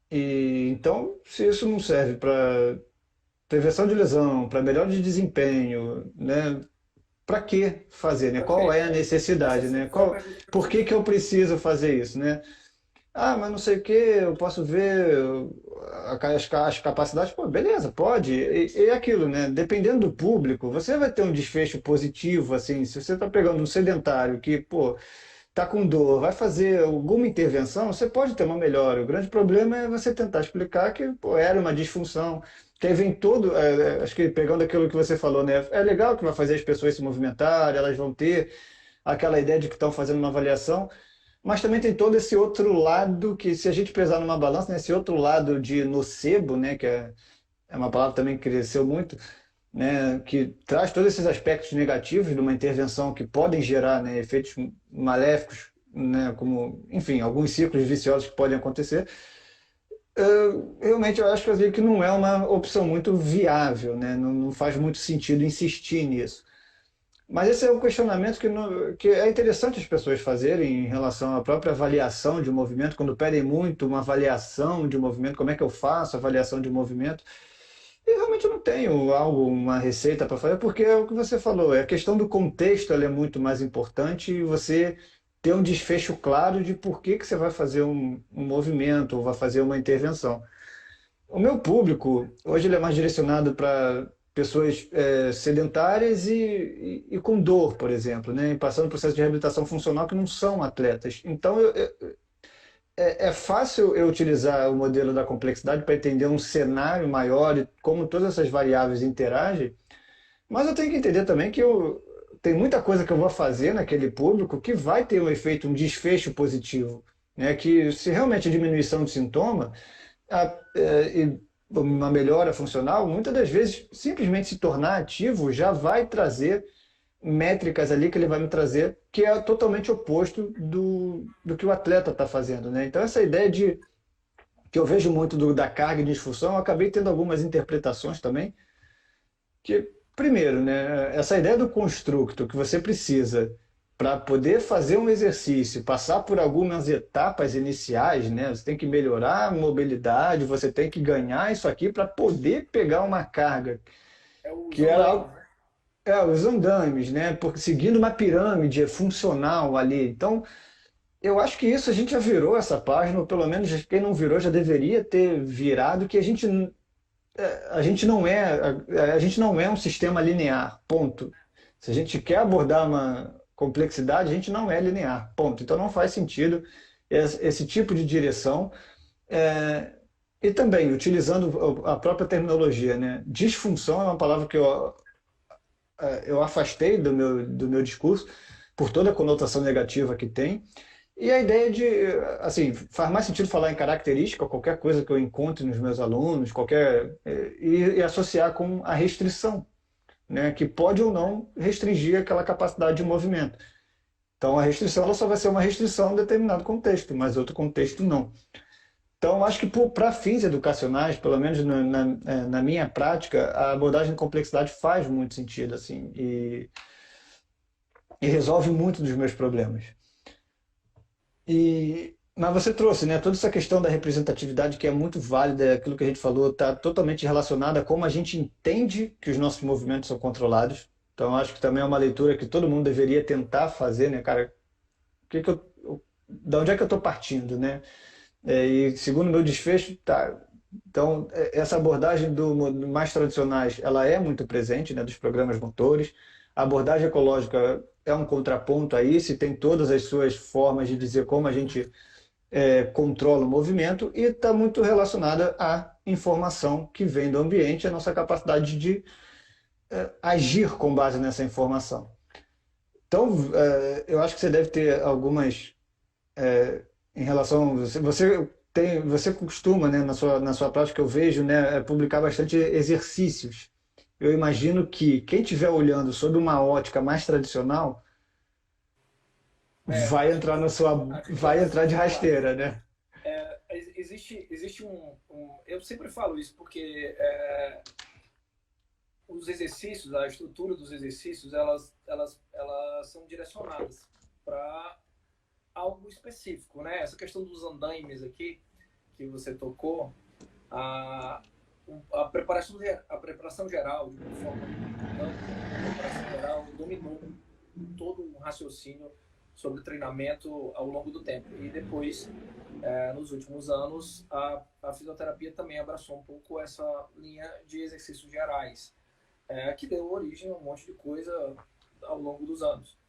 E então, se isso não serve para prevenção de lesão, para melhora de desempenho, né, para que fazer, né? Qual é Perfeito. a necessidade, né? Foi a pergunta que eu Por tinha que feito. eu preciso fazer isso, né? Ah, mas não sei o que, eu posso ver as capacidades. Pô, beleza, pode. E aquilo, né? Dependendo do público, você vai ter um desfecho positivo, assim. Se você está pegando um sedentário que, pô, tá com dor, vai fazer alguma intervenção, você pode ter uma melhora. O grande problema é você tentar explicar que, pô, era uma disfunção. Que aí vem todo, acho que pegando aquilo que você falou, né? É legal que vai fazer as pessoas se movimentarem, elas vão ter aquela ideia de que estão fazendo uma avaliação, mas também tem todo esse outro lado que, se a gente pesar numa balança, né, esse outro lado de nocebo, né, que é uma palavra também que cresceu muito, né, que traz todos esses aspectos negativos de uma intervenção que podem gerar, né, efeitos maléficos, né, como, enfim, alguns ciclos viciosos que podem acontecer. Realmente eu acho que não é uma opção muito viável, né, não faz muito sentido insistir nisso. Mas esse é um questionamento que é interessante as pessoas fazerem em relação à própria avaliação de movimento, quando pedem muito uma avaliação de movimento, como é que eu faço a avaliação de movimento? E realmente eu não tenho algo, uma receita para fazer, porque é o que você falou, a questão do contexto ela é muito mais importante e você ter um desfecho claro de por que você vai fazer um movimento ou vai fazer uma intervenção. O meu público, hoje ele é mais direcionado para pessoas sedentárias e com dor, por exemplo, né? Passando por processo de reabilitação funcional que não são atletas. Então, é fácil eu utilizar o modelo da complexidade para entender um cenário maior e como todas essas variáveis interagem, mas eu tenho que entender também que tem muita coisa que eu vou fazer naquele público que vai ter um efeito, um desfecho positivo, né? Que se realmente a diminuição de sintoma e uma melhora funcional, muitas das vezes simplesmente se tornar ativo já vai trazer métricas ali que ele vai me trazer que é totalmente oposto do que o atleta está fazendo, né? Então essa ideia de que eu vejo muito da carga e disfunção, eu acabei tendo algumas interpretações também, que primeiro, né, essa ideia do construto que você precisa para poder fazer um exercício, passar por algumas etapas iniciais, né? Você tem que melhorar a mobilidade, você tem que ganhar isso aqui para poder pegar uma carga, É os que era andames, algo, né? os andames, né? Porque seguindo uma pirâmide funcional ali. Então, eu acho que isso a gente já virou essa página, ou pelo menos quem não virou já deveria ter virado, que a gente não é um sistema linear, ponto. Se a gente quer abordar uma complexidade, a gente não é linear, ponto. Então não faz sentido esse tipo de direção. É, e também, utilizando a própria terminologia, né? Disfunção é uma palavra que eu afastei do meu discurso, por toda a conotação negativa que tem. E a ideia de, assim, faz mais sentido falar em característica, qualquer coisa que eu encontre nos meus alunos, e associar com a restrição, né, que pode ou não restringir aquela capacidade de movimento. Então, a restrição ela só vai ser uma restrição em determinado contexto, mas outro contexto não. Então, acho que para fins educacionais, pelo menos na minha prática, a abordagem de complexidade faz muito sentido, assim, e resolve muito dos meus problemas. Mas você trouxe, né, toda essa questão da representatividade que é muito válida, aquilo que a gente falou, está totalmente relacionada a como a gente entende que os nossos movimentos são controlados. Então, acho que também é uma leitura que todo mundo deveria tentar fazer, né, cara? Da onde é que eu estou partindo, né? E segundo o meu desfecho, tá. Então, essa abordagem mais tradicionais, ela é muito presente, né, dos programas motores. A abordagem ecológica é um contraponto a isso e tem todas as suas formas de dizer como a gente controla o movimento e está muito relacionada à informação que vem do ambiente, a nossa capacidade de agir com base nessa informação. Então, eu acho que você deve ter algumas em relação. Você costuma, né, na sua prática, eu vejo, né, publicar bastante exercícios. Eu imagino que quem estiver olhando sob uma ótica mais tradicional vai Acho entrar que, na sua, acho que vai é entrar de similar. rasteira, né? Existe eu sempre falo isso porque os exercícios, a estrutura dos exercícios, elas são direcionadas para algo específico, né? Essa questão dos andaimes aqui que você tocou, a, a preparação geral, de uma forma ampla, a preparação geral dominou todo um raciocínio sobre treinamento ao longo do tempo. E depois, nos últimos anos, a fisioterapia também abraçou um pouco essa linha de exercícios gerais, que deu origem a um monte de coisa ao longo dos anos.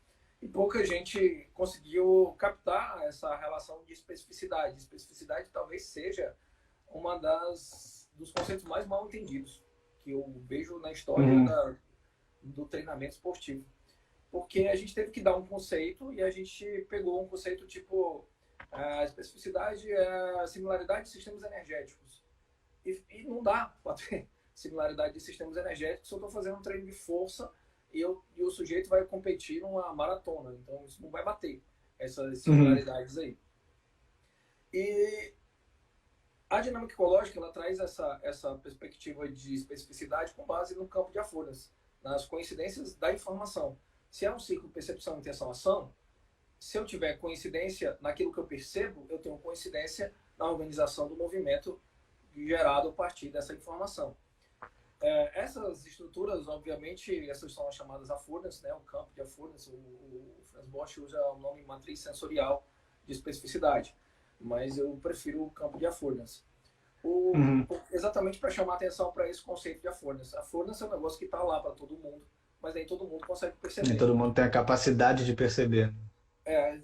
E pouca gente conseguiu captar essa relação de especificidade. Especificidade talvez seja uma dos conceitos mais mal entendidos que eu vejo na história Uhum. do treinamento esportivo. Porque a gente teve que dar um conceito e a gente pegou um conceito tipo a especificidade é a similaridade de sistemas energéticos. E não dá para ter similaridade de sistemas energéticos se eu estou fazendo um treino de força e o sujeito vai competir numa maratona. Então, isso não vai bater, essas Uhum. similaridades aí. E a dinâmica ecológica, ela traz essa perspectiva de especificidade com base no campo de affordances, nas coincidências da informação. Se é um ciclo percepção, intenção, ação, se eu tiver coincidência naquilo que eu percebo, eu tenho coincidência na organização do movimento gerado a partir dessa informação. Essas estruturas, obviamente, essas são as chamadas affordances, né? O campo de affordances, o Franz Bosch usa o nome matriz sensorial de especificidade, mas eu prefiro o campo de affordances. Uhum. Exatamente para chamar atenção para esse conceito de affordances. Affordances é um negócio que está lá para todo mundo, mas nem todo mundo consegue Nem perceber. todo mundo tem a capacidade de perceber.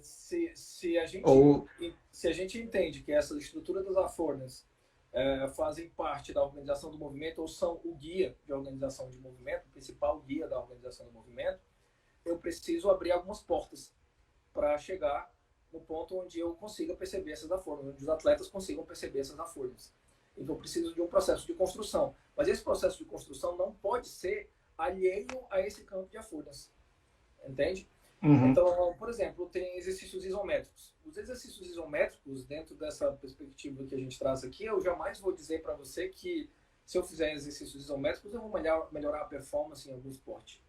Se a gente, Ou. se a gente entende que essa estrutura das affordances fazem parte da organização do movimento ou são o guia de organização de movimento, o principal guia da organização do movimento, eu preciso abrir algumas portas para chegar no ponto onde eu consiga perceber essas affordances, onde os atletas consigam perceber essas affordances. Então eu preciso de um processo de construção. Mas esse processo de construção não pode ser alheio a esse campo de affordances. Entende? Uhum. Então, por exemplo, tem exercícios isométricos. Os exercícios isométricos, dentro dessa perspectiva que a gente traz aqui, eu jamais vou dizer para você que se eu fizer exercícios isométricos, eu vou melhorar a performance em algum esporte.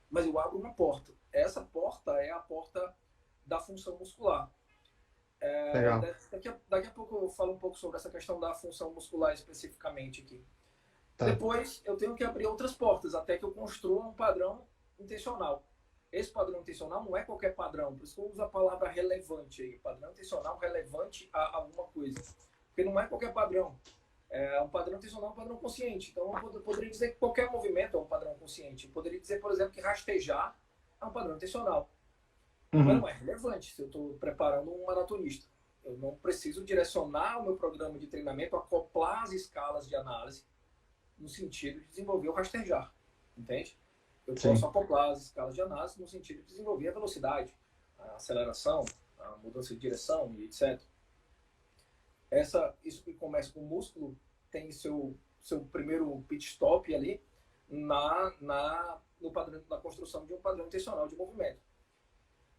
Mas eu abro uma porta. Essa porta é a porta da função muscular. Legal. Daqui a pouco eu falo um pouco sobre essa questão da função muscular especificamente aqui. Tá. Depois, eu tenho que abrir outras portas até que eu construa um padrão intencional. Esse padrão intencional não é qualquer padrão, por isso que eu uso a palavra relevante aí. Padrão intencional relevante a alguma coisa. Porque não é qualquer padrão. Um padrão intencional é um padrão consciente. Então eu poderia dizer que qualquer movimento é um padrão consciente. Eu poderia dizer, por exemplo, que rastejar é um padrão intencional. Mas Uhum. não é relevante se eu estou preparando um maratonista. Eu não preciso direcionar o meu programa de treinamento, acoplar as escalas de análise no sentido de desenvolver o rastejar. Entende? Eu posso Sim. acoplar as escalas de análise no sentido de desenvolver a velocidade, a aceleração, a mudança de direção e etc. Isso que começa com o músculo tem seu primeiro pit stop ali no padrão, na construção de um padrão intencional de movimento.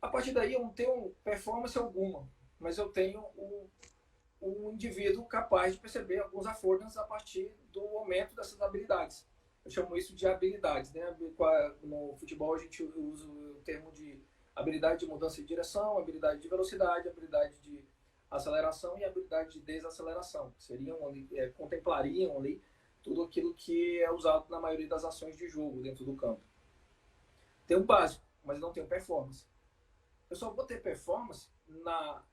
A partir daí eu não tenho performance alguma, mas eu tenho um indivíduo capaz de perceber alguns affordances a partir do aumento dessas habilidades. eu chamo isso de habilidades, né? No futebol a gente usa o termo de habilidade de mudança de direção, habilidade de velocidade, habilidade de aceleração e habilidade de desaceleração. Seriam ali, contemplariam ali tudo aquilo que é usado na maioria das ações de jogo dentro do campo. Tem o básico, mas não tem performance. Eu só vou ter performance na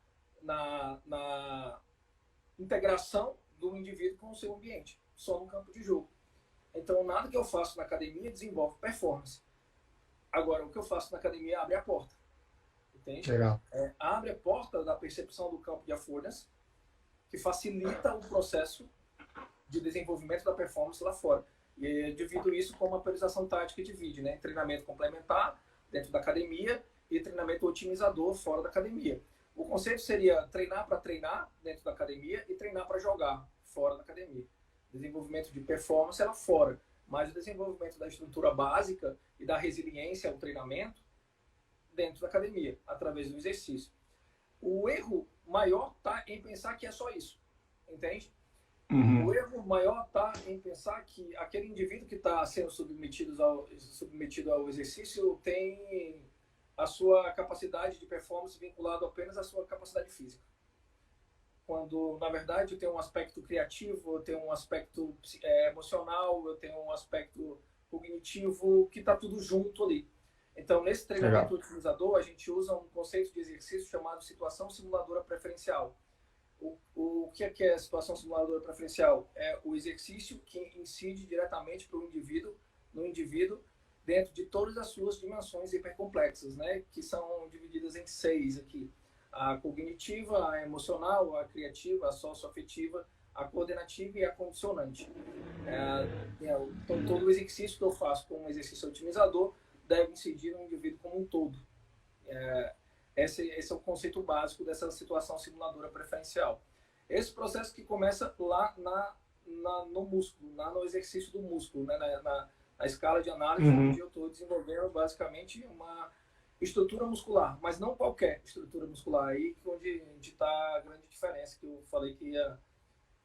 integração do indivíduo com o seu ambiente, só no campo de jogo. Então, nada que eu faço na academia desenvolve performance. Agora, o que eu faço na academia abre a porta. Entende? Legal. Abre a porta da percepção do campo de affordancy, que facilita o processo de desenvolvimento da performance lá fora. E eu divido isso como uma periodização tática de vídeo, né? Treinamento complementar dentro da academia e treinamento otimizador fora da academia. O conceito seria treinar para treinar dentro da academia e treinar para jogar fora da academia. Desenvolvimento de performance é lá fora, mas o desenvolvimento da estrutura básica e da resiliência ao treinamento dentro da academia, através do exercício. O erro maior está em pensar que é só isso, entende? Uhum. O erro maior está em pensar que aquele indivíduo que está sendo submetido ao exercício tem a sua capacidade de performance vinculada apenas à sua capacidade física. Quando, na verdade, eu tenho um aspecto criativo, eu tenho um aspecto emocional, eu tenho um aspecto cognitivo, que está tudo junto ali. Então, nesse treinamento otimizador, a gente usa um conceito de exercício chamado situação simuladora preferencial. O que é a situação simuladora preferencial? É o exercício que incide diretamente para o indivíduo, no indivíduo, dentro de todas as suas dimensões hipercomplexas, né? Que são divididas em 6 aqui. A cognitiva, a emocional, a criativa, a socioafetiva, a coordenativa e a condicionante. Então, todo o exercício que eu faço como um exercício otimizador deve incidir no indivíduo como um todo. Esse é o conceito básico dessa situação simuladora preferencial. Esse processo que começa lá no músculo, lá no exercício do músculo, né? na escala de análise, onde eu estou desenvolvendo basicamente uma estrutura muscular, mas não qualquer estrutura muscular. Aí onde está a grande diferença, que eu falei que ia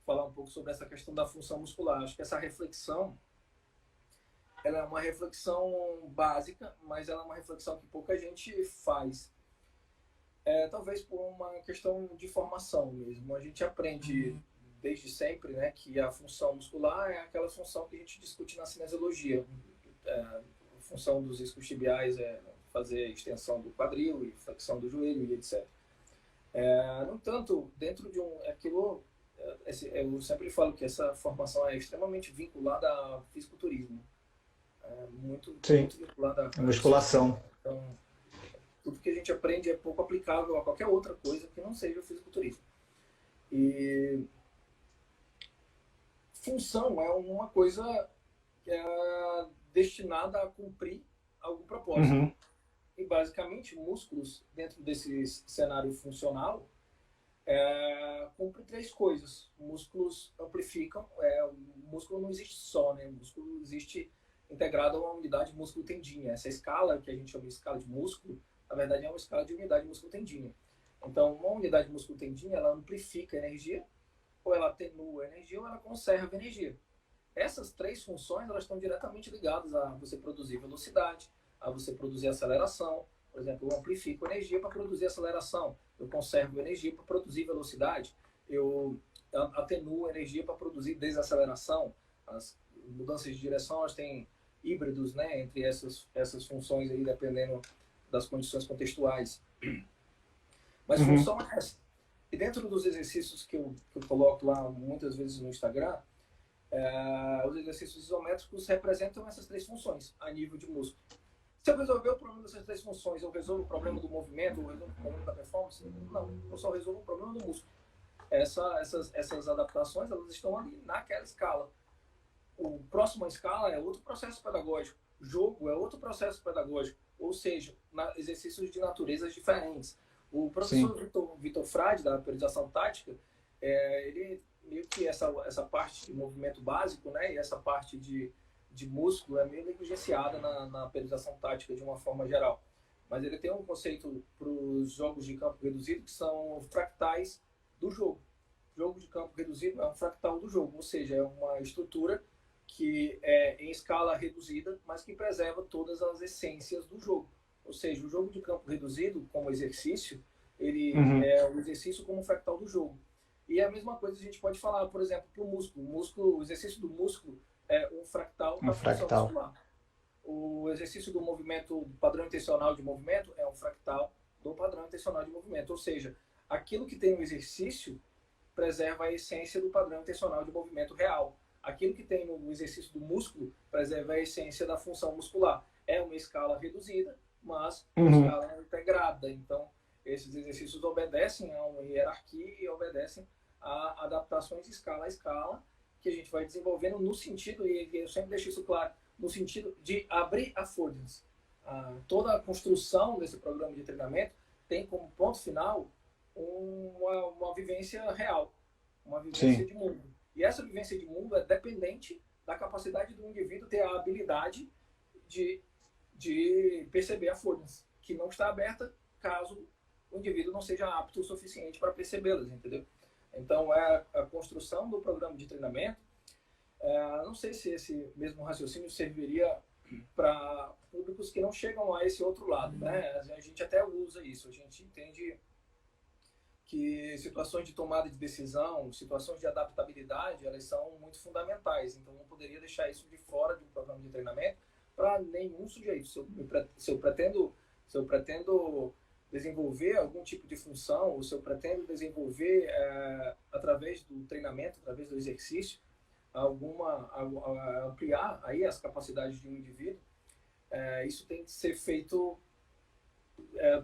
falar um pouco sobre essa questão da função muscular. Acho que essa reflexão, ela é uma reflexão básica, mas ela é uma reflexão que pouca gente faz. Talvez por uma questão de formação mesmo. A gente aprende desde sempre, né, que a função muscular é aquela função que a gente discute na cinesiologia. A função dos isquiotibiais é fazer extensão do quadril e flexão do joelho e etc. No entanto, dentro de aquilo, eu sempre falo que essa formação é extremamente vinculada ao fisiculturismo. Muito vinculada à musculação. Então, tudo que a gente aprende é pouco aplicável a qualquer outra coisa que não seja o fisiculturismo. E função é uma coisa que é destinada a cumprir algum propósito. E basicamente, músculos, dentro desse cenário funcional, cumpre 3 coisas. Músculos amplificam, o músculo não existe só, né? O músculo existe integrado a uma unidade músculo-tendinha. Essa escala, que a gente chama de escala de músculo, na verdade é uma escala de unidade músculo-tendinha. Então, uma unidade músculo-tendinha, ela amplifica a energia, ou ela atenua a energia, ou ela conserva a energia. Essas 3 funções, elas estão diretamente ligadas a você produzir velocidade, a você produzir aceleração. Por exemplo, eu amplifico energia para produzir aceleração, eu conservo energia para produzir velocidade, eu atenuo energia para produzir desaceleração. As mudanças de direção, elas têm híbridos, né, entre essas funções aí, dependendo das condições contextuais. Mas função é essa. E dentro dos exercícios que eu coloco lá muitas vezes no Instagram, os exercícios isométricos representam essas 3 funções a nível de músculo. Se eu resolver o problema dessas 3 funções, eu resolvo o problema do movimento, eu resolvo o problema da performance? Não, eu só resolvo o problema do músculo. Essas adaptações, elas estão ali naquela escala. O próximo escala é outro processo pedagógico. Jogo é outro processo pedagógico. Ou seja, exercícios de naturezas diferentes. O professor Vitor Frade, da periodização tática, ele meio que essa parte de movimento básico, né, e essa parte de músculo é meio negligenciada na periodização tática de uma forma geral. Mas ele tem um conceito para os jogos de campo reduzido que são fractais do jogo. Jogo de campo reduzido é um fractal do jogo, ou seja, é uma estrutura que é em escala reduzida, mas que preserva todas as essências do jogo. Ou seja, o jogo de campo reduzido, como exercício, ele Uhum. é o exercício como fractal do jogo. E a mesma coisa a gente pode falar, por exemplo, para o músculo. O exercício do músculo é um fractal Um da função fractal. muscular. O exercício do movimento, do padrão intencional de movimento, é um fractal do padrão intencional de movimento. Ou seja, aquilo que tem no exercício preserva a essência do padrão intencional de movimento real. Aquilo que tem no exercício do músculo preserva a essência da função muscular. É uma escala reduzida, mas uma Uhum. escala integrada. Então, esses exercícios obedecem a uma hierarquia e obedecem a adaptações escala a escala que a gente vai desenvolvendo no sentido, e eu sempre deixo isso claro, no sentido de abrir affordances. Toda a construção desse programa de treinamento tem como ponto final uma vivência real, uma vivência Sim, de mundo. E essa vivência de mundo é dependente da capacidade do indivíduo ter a habilidade de, de perceber a affordances, que não está aberta caso o indivíduo não seja apto o suficiente para percebê-las, entendeu? Então, é a construção do programa de treinamento. Não sei se esse mesmo raciocínio serviria para públicos que não chegam a esse outro lado, né? A gente até usa isso, a gente entende que situações de tomada de decisão, situações de adaptabilidade, elas são muito fundamentais. Então, não poderia deixar isso de fora de um programa de treinamento para nenhum sujeito. Se eu pretendo desenvolver algum tipo de função, ou se eu pretendo desenvolver, através do treinamento, através do exercício, ampliar aí as capacidades de um indivíduo, isso tem que ser feito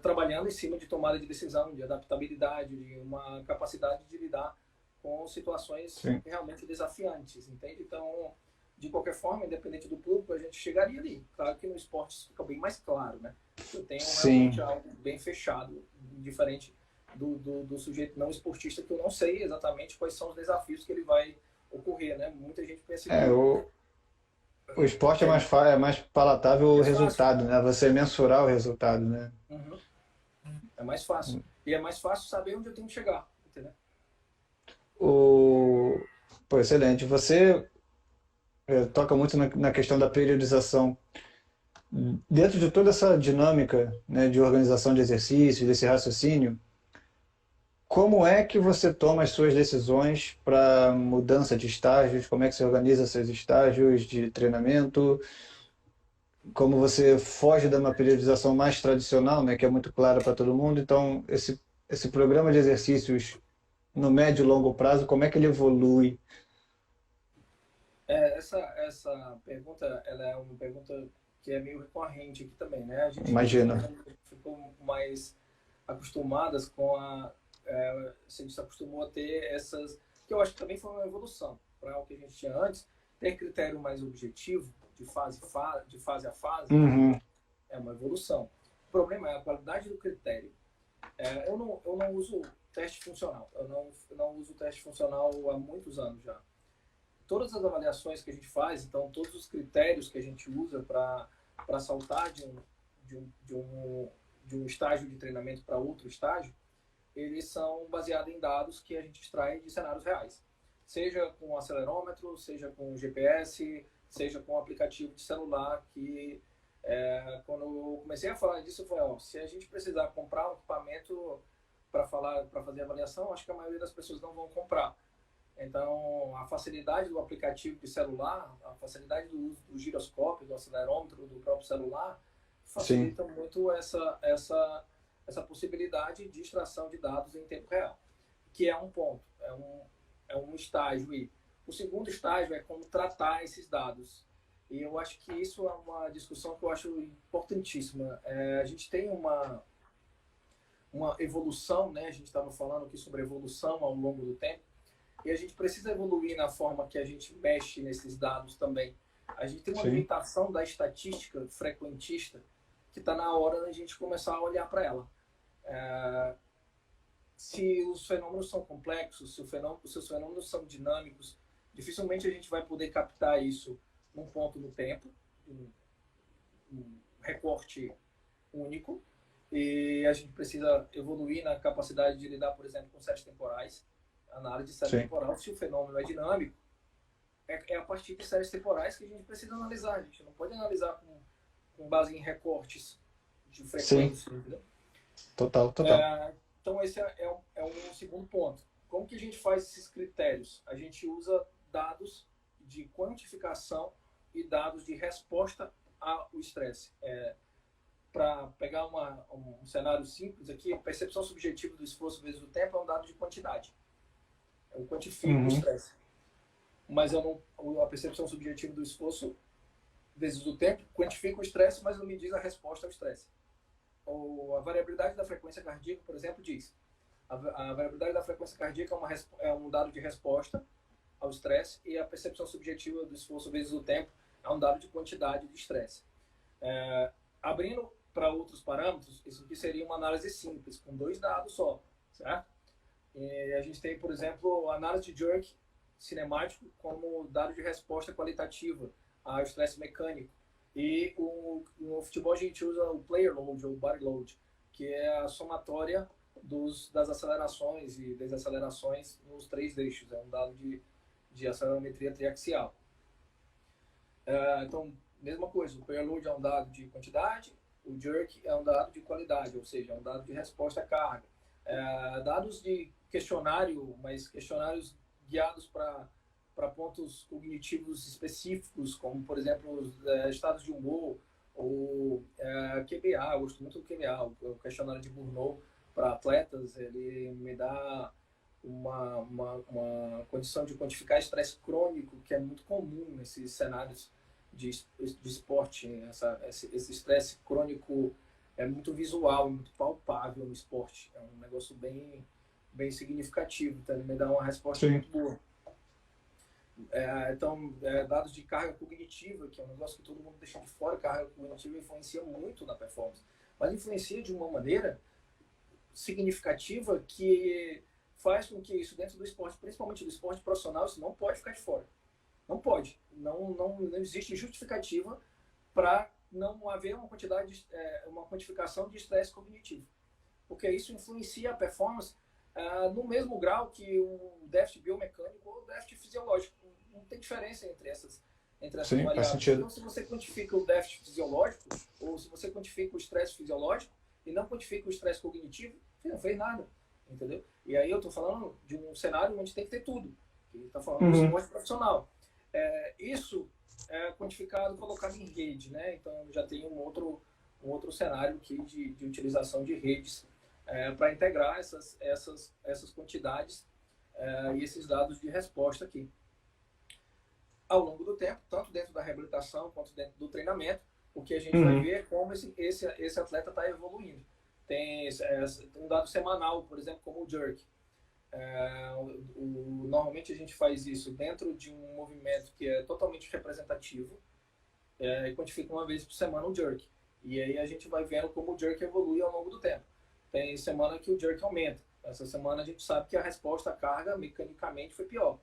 trabalhando em cima de tomada de decisão, de adaptabilidade, de uma capacidade de lidar com situações sim. realmente desafiantes, entende? Então, de qualquer forma, independente do público, a gente chegaria ali. Claro que no esporte isso fica bem mais claro, né? Eu tenho realmente Sim. algo bem fechado, diferente do sujeito não esportista, que eu não sei exatamente quais são os desafios que ele vai ocorrer, né? Muita gente pensa É, que o esporte é é é mais palatável o mais fácil. resultado, né? Você mensurar o resultado, né? Uhum. É mais fácil. E é mais fácil saber onde eu tenho que chegar, entendeu? O... Pô, excelente. Você toca muito na questão da periodização. Dentro de toda essa dinâmica, né, de organização de exercícios, desse raciocínio, como é que você toma as suas decisões para mudança de estágios? Como é que você organiza seus estágios de treinamento? Como você foge de uma periodização mais tradicional, né, que é muito clara para todo mundo? Então, esse programa de exercícios no médio e longo prazo, como é que ele evolui? Essa pergunta, ela é uma pergunta que é meio recorrente aqui também, né? A gente Imagina. ficou mais acostumadas com a gente se acostumou a ter essas, que eu acho que também foi uma evolução para o que a gente tinha antes, ter critério mais objetivo de fase a fase, Uhum. é uma evolução. O problema é a qualidade do critério. Eu não uso teste funcional, eu não uso teste funcional há muitos anos já. Todas as avaliações que a gente faz, então todos os critérios que a gente usa para saltar de, um, de, um, de um estágio de treinamento para outro estágio, eles são baseados em dados que a gente extrai de cenários reais. Seja com acelerômetro, seja com GPS, seja com aplicativo de celular, que quando eu comecei a falar disso, eu falei, se a gente precisar comprar um equipamento para fazer avaliação, acho que a maioria das pessoas não vão comprar. Então, a facilidade do aplicativo de celular, a facilidade do uso do giroscópio, do acelerômetro, do próprio celular, Sim, facilita muito essa possibilidade de extração de dados em tempo real, que é um ponto, é um estágio. E o segundo estágio é como tratar esses dados. E eu acho que isso é uma discussão que eu acho importantíssima. A gente tem uma evolução, né? A gente estava falando aqui sobre evolução ao longo do tempo, e a gente precisa evoluir na forma que a gente mexe nesses dados também. A gente tem uma sim, limitação da estatística frequentista que está na hora da gente começar a olhar para ela. Se os fenômenos são complexos, se os fenômenos são dinâmicos, dificilmente a gente vai poder captar isso num ponto no tempo, um recorte único, e a gente precisa evoluir na capacidade de lidar, por exemplo, com séries temporais, análise de série sim. temporal. Se o fenômeno é dinâmico, é a partir de séries temporais que a gente precisa analisar. A gente não pode analisar com base em recortes de Sim, frequência, entendeu? total, total. Então, esse é um segundo ponto. Como que a gente faz esses critérios? A gente usa dados de quantificação e dados de resposta ao estresse. Para pegar um cenário simples aqui, a percepção subjetiva do esforço vezes o tempo é um dado de quantidade. Eu quantifico o Uhum. estresse. Mas eu não, a percepção subjetiva do esforço vezes o tempo quantifica o estresse, mas não me diz a resposta ao estresse. A variabilidade da frequência cardíaca, por exemplo, diz a variabilidade da frequência cardíaca é um dado de resposta ao estresse e a percepção subjetiva do esforço vezes o tempo é um dado de quantidade de estresse. Abrindo para outros parâmetros, isso aqui seria uma análise simples, com 2 dados só, certo? E a gente tem, por exemplo, a análise de jerk cinemático como dado de resposta qualitativa ao estresse mecânico. E no futebol a gente usa o player load ou body load, que é a somatória das acelerações e desacelerações nos 3 eixos. É um dado de acelerametria triaxial. Então, mesma coisa, o player load é um dado de quantidade, o jerk é um dado de qualidade, ou seja, é um dado de resposta à carga. Dados de questionário, mas questionários guiados para pontos cognitivos específicos, como, por exemplo, os estados de humor, ou QBA, eu gosto muito do QBA, o questionário de Burnout para atletas, ele me dá uma condição de quantificar estresse crônico, que é muito comum nesses cenários de esporte. Esse estresse crônico é muito visual, muito palpável no esporte. É um negócio bem significativo, então ele me dá uma resposta Sim. muito boa. Então, dados de carga cognitiva, que é um negócio que todo mundo deixa de fora, carga cognitiva influencia muito na performance, mas influencia de uma maneira significativa que faz com que isso dentro do esporte, principalmente do esporte profissional, isso não pode ficar de fora. Não pode. Não existe justificativa para não haver uma quantificação de estresse cognitivo. Porque isso influencia a performance no mesmo grau que o déficit biomecânico ou o déficit fisiológico. Não tem diferença entre essas Sim, faz variáveis. sentido. Então, se você quantifica o déficit fisiológico, ou se você quantifica o estresse fisiológico e não quantifica o estresse cognitivo, você não fez nada. Entendeu? E aí eu estou falando de um cenário onde tem que ter tudo. Está falando do Uhum. esporte profissional. Isso é quantificado e colocado em rede, né? Então já tem um outro cenário aqui de utilização de redes para integrar essas quantidades e esses dados de resposta aqui. Ao longo do tempo, tanto dentro da reabilitação quanto dentro do treinamento, o que a gente vai ver é como esse atleta está evoluindo. Tem um dado semanal, por exemplo, como o jerk. Normalmente a gente faz isso dentro de um movimento que é totalmente representativo e quantifica uma vez por semana o jerk. E aí a gente vai vendo como o jerk evolui ao longo do tempo. Tem semana que o jerk aumenta. Essa semana a gente sabe que a resposta à carga mecanicamente foi pior.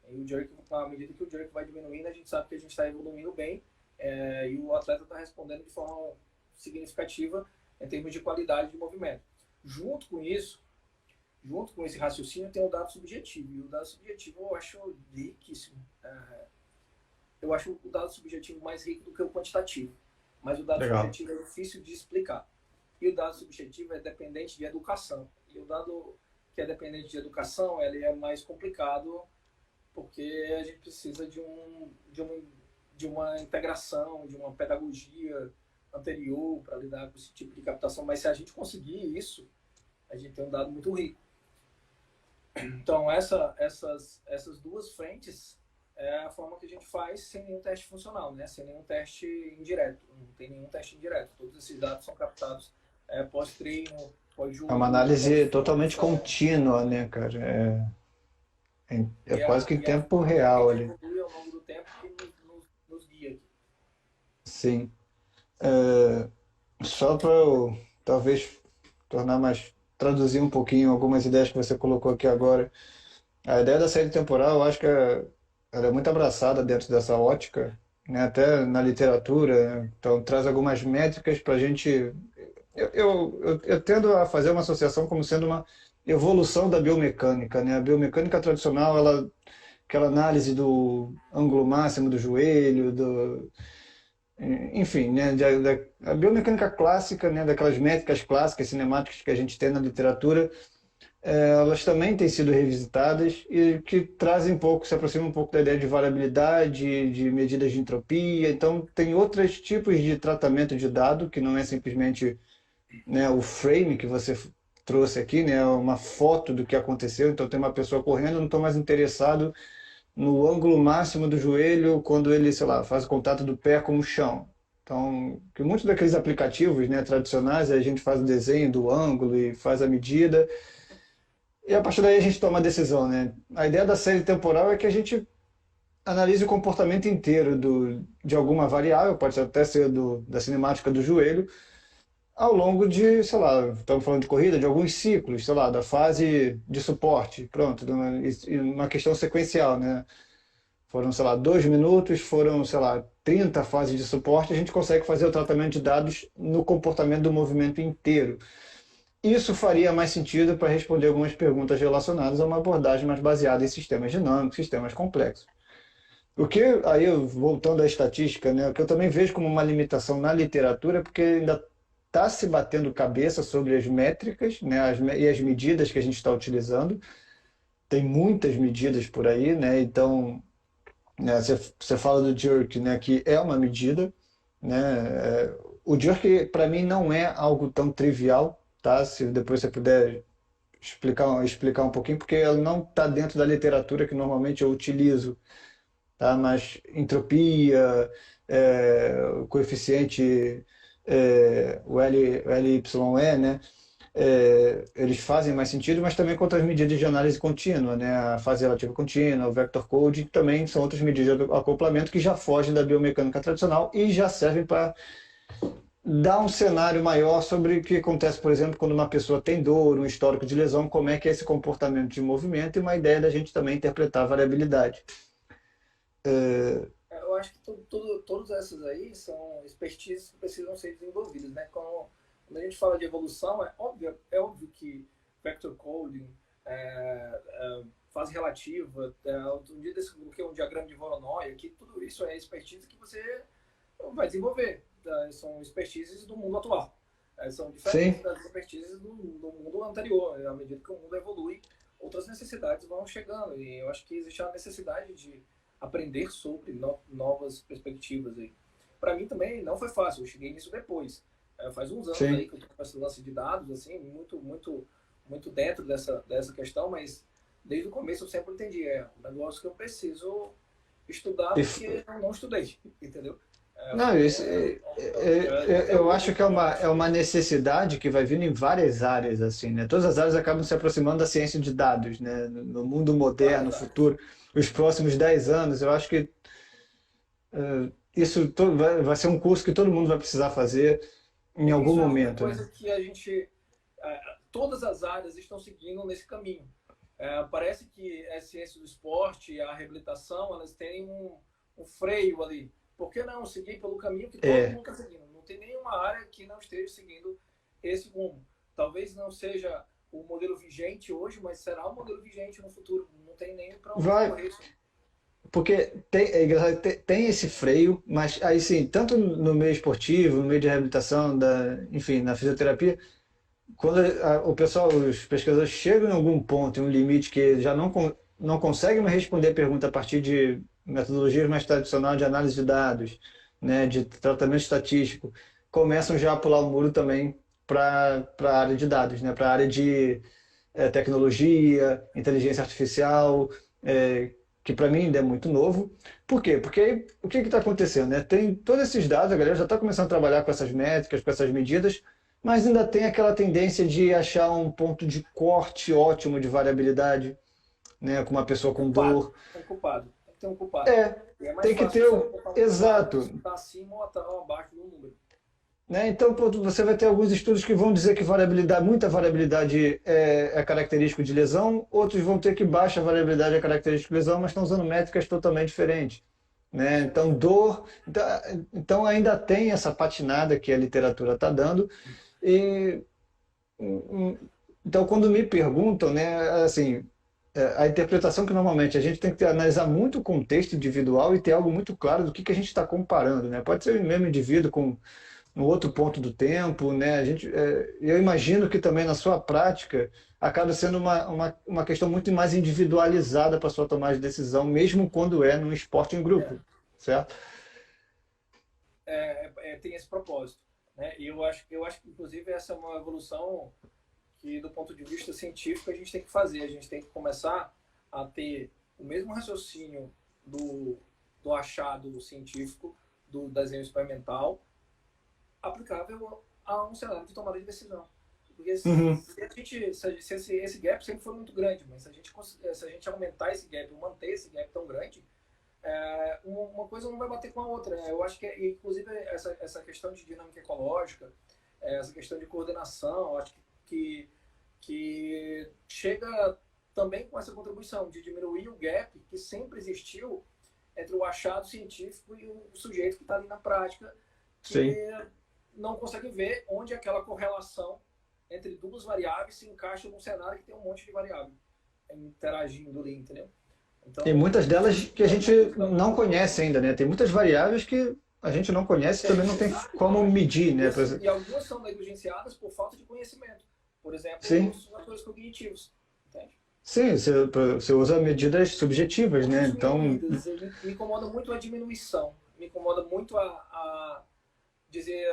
E o jerk, à medida que o jerk vai diminuindo, a gente sabe que a gente está evoluindo bem e o atleta está respondendo de forma significativa em termos de qualidade de movimento. Junto com esse raciocínio, tem o dado subjetivo. E o dado subjetivo eu acho riquíssimo. Eu acho o dado subjetivo mais rico do que o quantitativo. Mas o dado Legal. subjetivo é difícil de explicar. E o dado subjetivo é dependente de educação. E o dado que é dependente de educação, ele é mais complicado porque a gente precisa de uma integração, de uma pedagogia anterior para lidar com esse tipo de captação. Mas se a gente conseguir isso, a gente tem um dado muito rico. Então, essas 2 frentes é a forma que a gente faz sem nenhum teste funcional, né? Sem nenhum teste indireto. Não tem nenhum teste indireto. Todos esses dados são captados pós-treino, É uma pós-jogo, análise totalmente pós-força. contínua, né, cara? É quase que em É a tempo forma que a real rede ali. evolui ao longo do tempo que nos guia aqui. Sim. É, só para eu talvez tornar mais, traduzir um pouquinho algumas ideias que você colocou aqui agora. A ideia da série temporal, eu acho que ela é muito abraçada dentro dessa ótica, né? Até na literatura, né? Então traz algumas métricas para a gente. Eu tendo a fazer uma associação como sendo uma evolução da biomecânica, né? A biomecânica tradicional, ela aquela análise do ângulo máximo do joelho, enfim, né, a biomecânica clássica, né, daquelas métricas clássicas cinemáticas que a gente tem na literatura, elas também têm sido revisitadas e que trazem um pouco, se aproximam um pouco da ideia de variabilidade, de medidas de entropia. Então, tem outros tipos de tratamento de dado, que não é simplesmente, né, o frame que você trouxe aqui, né, uma foto do que aconteceu. Então, tem uma pessoa correndo, eu não estou mais interessado no ângulo máximo do joelho quando ele, sei lá, faz o contato do pé com o chão. Então, que muitos daqueles aplicativos, né, tradicionais, a gente faz o desenho do ângulo e faz a medida, e a partir daí a gente toma a decisão, né? A ideia da série temporal é que a gente analise o comportamento inteiro de alguma variável, pode até ser da cinemática do joelho, ao longo de, sei lá, estamos falando de corrida, de alguns ciclos, sei lá, da fase de suporte, pronto, uma questão sequencial, né? Foram, sei lá, 2 minutos, foram, sei lá, 30 fases de suporte, a gente consegue fazer o tratamento de dados no comportamento do movimento inteiro. Isso faria mais sentido para responder algumas perguntas relacionadas a uma abordagem mais baseada em sistemas dinâmicos, sistemas complexos. O que, aí voltando à estatística, né, o que eu também vejo como uma limitação na literatura, porque ainda está se batendo cabeça sobre as métricas, né, e as medidas que a gente está utilizando. Tem muitas medidas por aí, né, então, né, você fala do jerk, né, que é uma medida, né, o jerk para mim não é algo tão trivial, tá? Se depois você puder explicar um pouquinho, porque ela não está dentro da literatura que normalmente eu utilizo, tá? Mas entropia, o coeficiente, o LYE, né? Eles fazem mais sentido, mas também com outras medidas de análise contínua, né? A fase relativa contínua, o vector coding, também são outras medidas de acoplamento que já fogem da biomecânica tradicional e já servem para dar um cenário maior sobre o que acontece, por exemplo, quando uma pessoa tem dor, um histórico de lesão, como é que é esse comportamento de movimento e uma ideia da gente também interpretar a variabilidade. Eu acho que todas essas aí são expertises que precisam ser desenvolvidas, né? Quando a gente fala de evolução, é óbvio que vector coding, fase relativa, um dia desse que é um diagrama de Voronoi, que tudo isso é expertise que você vai desenvolver. São expertises do mundo atual. São diferentes Sim, das expertises do mundo anterior. À medida que o mundo evolui, outras necessidades vão chegando. E eu acho que existe a necessidade de aprender sobre novas perspectivas aí. Para mim também não foi fácil, eu cheguei nisso depois. Faz uns anos aí sim. que eu estou com esse lance de dados, assim, muito dentro dessa questão, mas desde o começo eu sempre entendi, um negócio que eu preciso estudar E porque eu não estudei, entendeu? Não, eu acho que é Acho uma necessidade que vai vindo em várias áreas, assim, né? Todas as áreas acabam se aproximando da ciência de dados, né? No mundo moderno, no várias áreas. futuro, os próximos 10 anos, eu acho que vai ser um curso que todo mundo vai precisar fazer em E algum isso é outra momento, né? coisa que a gente, todas as áreas estão seguindo nesse caminho. Parece que a ciência do esporte, a reabilitação, elas têm um freio ali. Por que não seguir pelo caminho que todo É, mundo está seguindo? Não tem nenhuma área que não esteja seguindo esse rumo. Talvez não seja o modelo vigente hoje, mas será o modelo vigente no futuro. Não tem nem para onde vai, correr. porque é engraçado, tem esse freio, mas aí sim, tanto no meio esportivo, no meio de reabilitação, enfim, na fisioterapia, quando o pessoal, os pesquisadores chegam em algum ponto, em um limite que já não conseguem mais responder a pergunta a partir de metodologias mais tradicionais de análise de dados, né, de tratamento estatístico, começam já a pular o muro também para a área de dados, né, para a área de tecnologia, inteligência artificial, que para mim ainda é muito novo. Por quê? Porque aí, o que está acontecendo? Né? Tem todos esses dados, a galera já está começando a trabalhar com essas métricas, com essas medidas, mas ainda tem aquela tendência de achar um ponto de corte ótimo de variabilidade, né, com uma pessoa com Culpado. dor. Tem culpado. Tem que ter um culpado. É, E é mais tem que fácil ter você o. botar um culpado Exato. se está acima ou abaixo do número. Né? Então, pô, você vai ter alguns estudos que vão dizer que muita variabilidade é característico de lesão, outros vão ter que baixa variabilidade é característico de lesão, mas estão usando métricas totalmente diferentes. Né? Sim. Então, então ainda tem essa patinada que a literatura está dando. E, então, quando me perguntam, né, assim, a interpretação que normalmente a gente tem que analisar muito o contexto individual e ter algo muito claro do que a gente está comparando, né? Pode ser o mesmo indivíduo com um outro ponto do tempo, né? Eu imagino que também na sua prática acaba sendo uma questão muito mais individualizada para a sua tomada de decisão, mesmo quando é num esporte em É, grupo, certo? tem esse propósito, né? E eu acho que inclusive essa é uma evolução que do ponto de vista científico a gente tem que fazer, a gente tem que começar a ter o mesmo raciocínio do achado científico do desenho experimental aplicável a um cenário de tomada de decisão. Porque Uhum. se esse gap sempre foi muito grande, mas se a gente aumentar esse gap, manter esse gap tão grande, uma coisa não vai bater com a outra. Né? Eu acho que, inclusive, essa questão de dinâmica ecológica, essa questão de coordenação, acho que chega também com essa contribuição de diminuir o gap que sempre existiu entre o achado científico e o sujeito que está ali na prática, Sim. que não consegue ver onde aquela correlação entre duas variáveis se encaixa num cenário que tem um monte de variável interagindo ali, entendeu? Tem Então, muitas isso delas que a é gente uma questão. não conhece ainda, né? Tem muitas variáveis que a gente não conhece e Que a também não gente tem sabe, como medir, né? Por exemplo. e algumas são negligenciadas por falta de conhecimento. Por exemplo, Sim, os fatores cognitivos. Entende? sim, você usa medidas subjetivas, né? Muito Então, diminuídas. Me incomoda muito a diminuição. Me incomoda muito a dizer,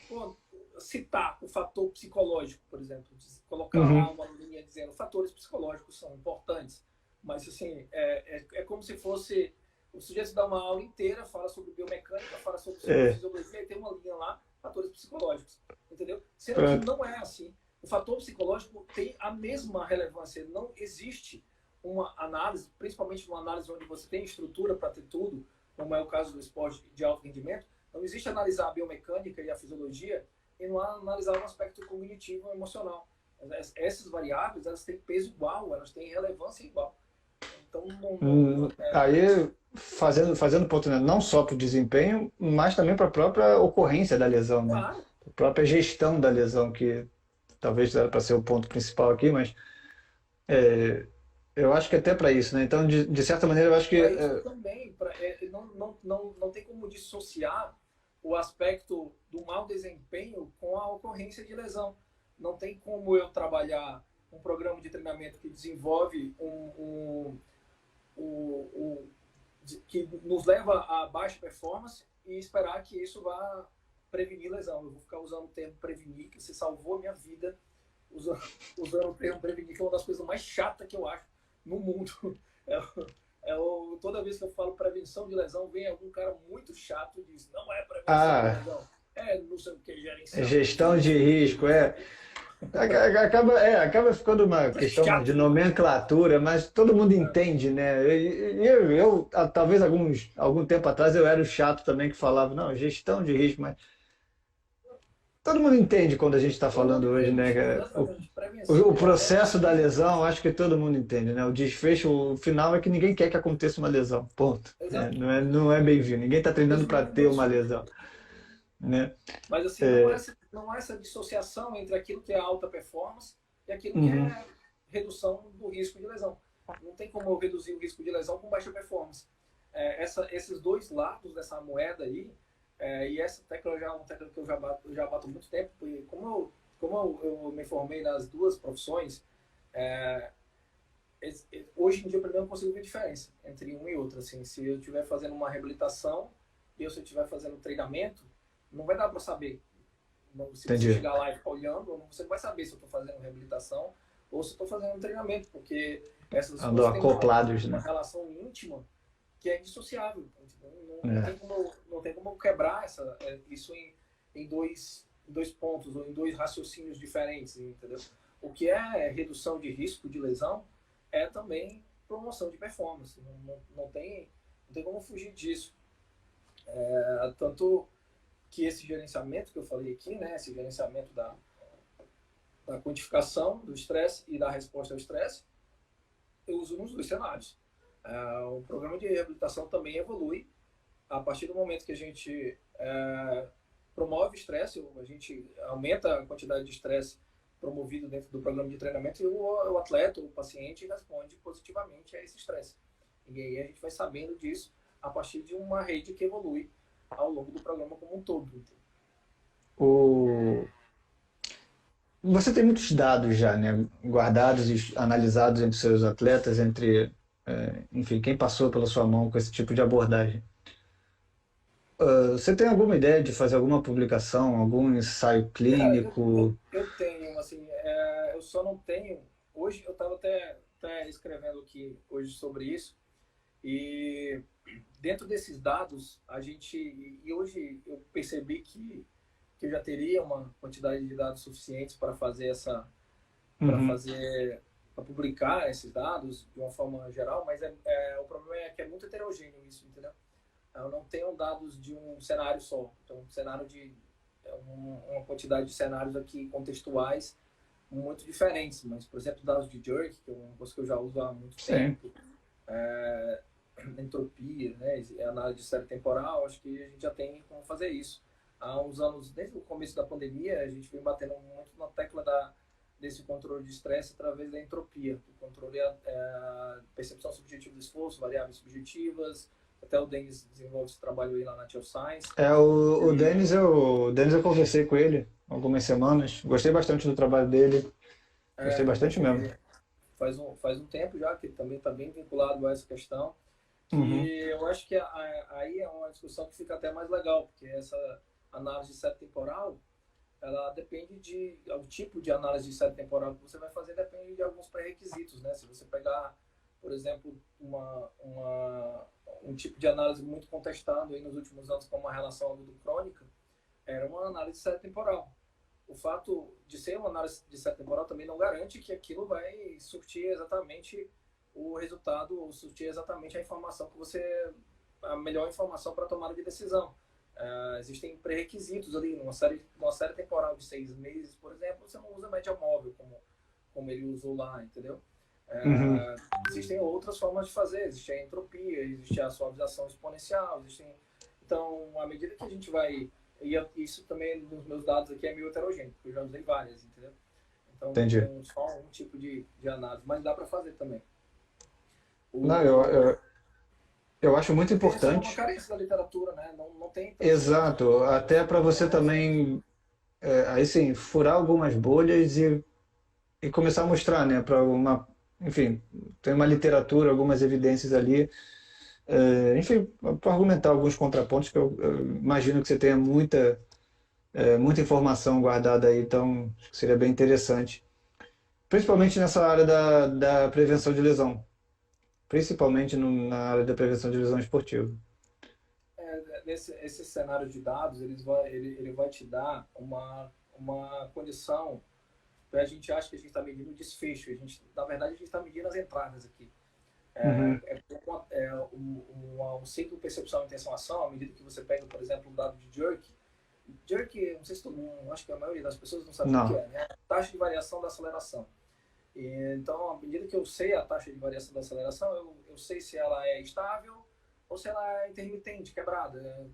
pô, citar o fator psicológico, por exemplo. Colocar lá uhum, uma linha dizendo fatores psicológicos são importantes. Mas, assim, é como se fosse. O sujeito dá uma aula inteira, fala sobre biomecânica, fala sobre é, fisiologia, e tem uma linha lá, fatores psicológicos. Entendeu? Sendo que pronto. não é assim. O fator psicológico tem a mesma relevância. Não existe uma análise, principalmente numa análise onde você tem estrutura para ter tudo, como é o caso do esporte de alto rendimento, não existe analisar a biomecânica e a fisiologia e não analisar o aspecto cognitivo e emocional. Essas variáveis, elas têm peso igual, elas têm relevância igual. Então, Aí fazendo ponto, né? Não só para o desempenho, mas também para a própria ocorrência da lesão, né? claro, A própria gestão da lesão, que talvez era para ser o ponto principal aqui, mas eu acho que até para isso, né? Então, de certa maneira, eu acho que para isso também, não tem como dissociar o aspecto do mau desempenho com a ocorrência de lesão. Não tem como eu trabalhar um programa de treinamento que desenvolve um que nos leva a baixa performance e esperar que isso vá prevenir lesão. Eu vou ficar usando o termo prevenir, que você salvou a minha vida usando o termo prevenir, que é uma das coisas mais chatas que eu acho no mundo. Toda vez que eu falo prevenção de lesão, vem algum cara muito chato e diz, não é prevenção de a lesão, é não sei o que, gerenciamento de gestão de risco. risco acaba ficando uma É questão de chato demais. nomenclatura, mas todo mundo entende, né? Talvez algum tempo atrás eu era o chato também que falava, não, gestão de risco, mas todo mundo entende quando a gente está Todo mundo falando hoje, né, entende, cara? exatamente. O Prevenção de lesão processo da é lesão, acho que todo mundo entende, né? O desfecho, o final é que ninguém quer que aconteça uma lesão, ponto. Né? exato. Não é bem-vindo. Ninguém está treinando Todo para mundo ter uma busca. lesão, né? Mas assim, É, não há essa dissociação entre aquilo que é alta performance e aquilo que uhum, é redução do risco de lesão. Não tem como eu reduzir o risco de lesão com baixa performance. Esses dois lados dessa moeda aí, e essa tecla já é uma tecla que eu já bato há muito tempo, porque eu me formei nas duas profissões, é, hoje em dia, para mim, eu não consigo ver diferença entre um e outro. Assim, se eu estiver fazendo uma reabilitação e se eu estiver fazendo treinamento, não vai dar para saber. Se você entendi. chegar lá e ficar olhando, você não vai saber se eu estou fazendo reabilitação ou se estou fazendo um treinamento, porque essas Andam coisas têm acoplados, uma né? relação íntima que é indissociável. É. Não tem como quebrar isso em dois pontos ou em dois raciocínios diferentes, entendeu? O que é redução de risco de lesão é também promoção de performance. Não tem como fugir disso. Tanto que esse gerenciamento que eu falei aqui, né, esse gerenciamento da quantificação do estresse e da resposta ao estresse, eu uso nos dois cenários. O programa de reabilitação também evolui a partir do momento que a gente promove estresse, a gente aumenta a quantidade de estresse promovido dentro do programa de treinamento e o atleta, o paciente, responde positivamente a esse estresse. E aí a gente vai sabendo disso a partir de uma rede que evolui ao longo do programa como um todo. O... Você tem muitos dados já, né, guardados e analisados entre seus atletas, entre, enfim, quem passou pela sua mão com esse tipo de abordagem. Você tem alguma ideia de fazer alguma publicação, algum ensaio Cara, clínico? eu tenho, assim, eu só não tenho. Hoje eu estava até escrevendo aqui hoje sobre isso, e dentro desses dados, a gente. E hoje eu percebi que eu já teria uma quantidade de dados suficientes para fazer para Uhum. fazer, para publicar esses dados de uma forma geral, mas o problema é que é muito heterogêneo isso, entendeu? Eu não tenho dados de um cenário só, então um cenário de uma quantidade de cenários aqui contextuais muito diferentes, mas, por exemplo, dados de jerk, que é uma coisa que eu já uso há muito Sim. tempo, é, entropia, né, análise de série temporal, acho que a gente já tem como fazer isso. Há uns anos, desde o começo da pandemia, a gente vem batendo muito na tecla desse controle de estresse através da entropia. O controle é a percepção subjetiva do esforço, variáveis subjetivas, até o Denis desenvolve esse trabalho aí lá na Tio Science. O Denis eu conversei com ele algumas semanas, gostei bastante do trabalho dele, gostei bastante mesmo. Ele faz um tempo já que ele também está bem vinculado a essa questão, Uhum. que eu acho que aí é uma discussão que fica até mais legal, porque essa análise de série temporal, ela depende o tipo de análise de série temporal que você vai fazer depende de alguns pré-requisitos, né? Se você pegar, por exemplo, um tipo de análise muito contestado aí nos últimos anos, como a relação agudo-crônica, era uma análise de série temporal. O fato de ser uma análise de série temporal também não garante que aquilo vai surtir exatamente o resultado, ou surtir exatamente a informação que você, a melhor informação para tomada de decisão. Existem pré-requisitos ali, numa série temporal de 6 meses, por exemplo, você não usa média móvel como ele usou lá, entendeu? Uhum. Existem outras formas de fazer, existe a entropia, existe a suavização exponencial, então, à medida que a gente vai, e isso também nos meus dados aqui é meio heterogêneo, porque eu já usei várias, entendeu? Então não Entendi. tem só um tipo de análise, mas dá para fazer também. Não, O, eu acho muito porque isso é uma importante. carência da literatura, né? Não tem tantos estudos Exato, até para você interessantes. também, aí sim, furar algumas bolhas e começar a mostrar, né, para uma, enfim, tem uma literatura, algumas evidências ali, enfim, para argumentar alguns contrapontos que eu imagino que você tenha muita informação guardada aí, então acho que seria bem interessante, principalmente nessa área da prevenção de lesão, principalmente na área da prevenção de lesão esportiva. Esse cenário de dados, ele vai te dar uma condição. A gente acha que a gente está medindo o desfecho, na verdade, a gente está medindo as entradas aqui. Uhum. Um ciclo percepção intenção ação, à medida que você pega, por exemplo, um dado de jerk. Jerk, não sei se todo mundo, acho que a maioria das pessoas não sabe o que Não, é, né? Taxa de variação da aceleração. Então, à medida que eu sei a taxa de variação da aceleração, eu sei se ela é estável ou se ela é intermitente, quebrada.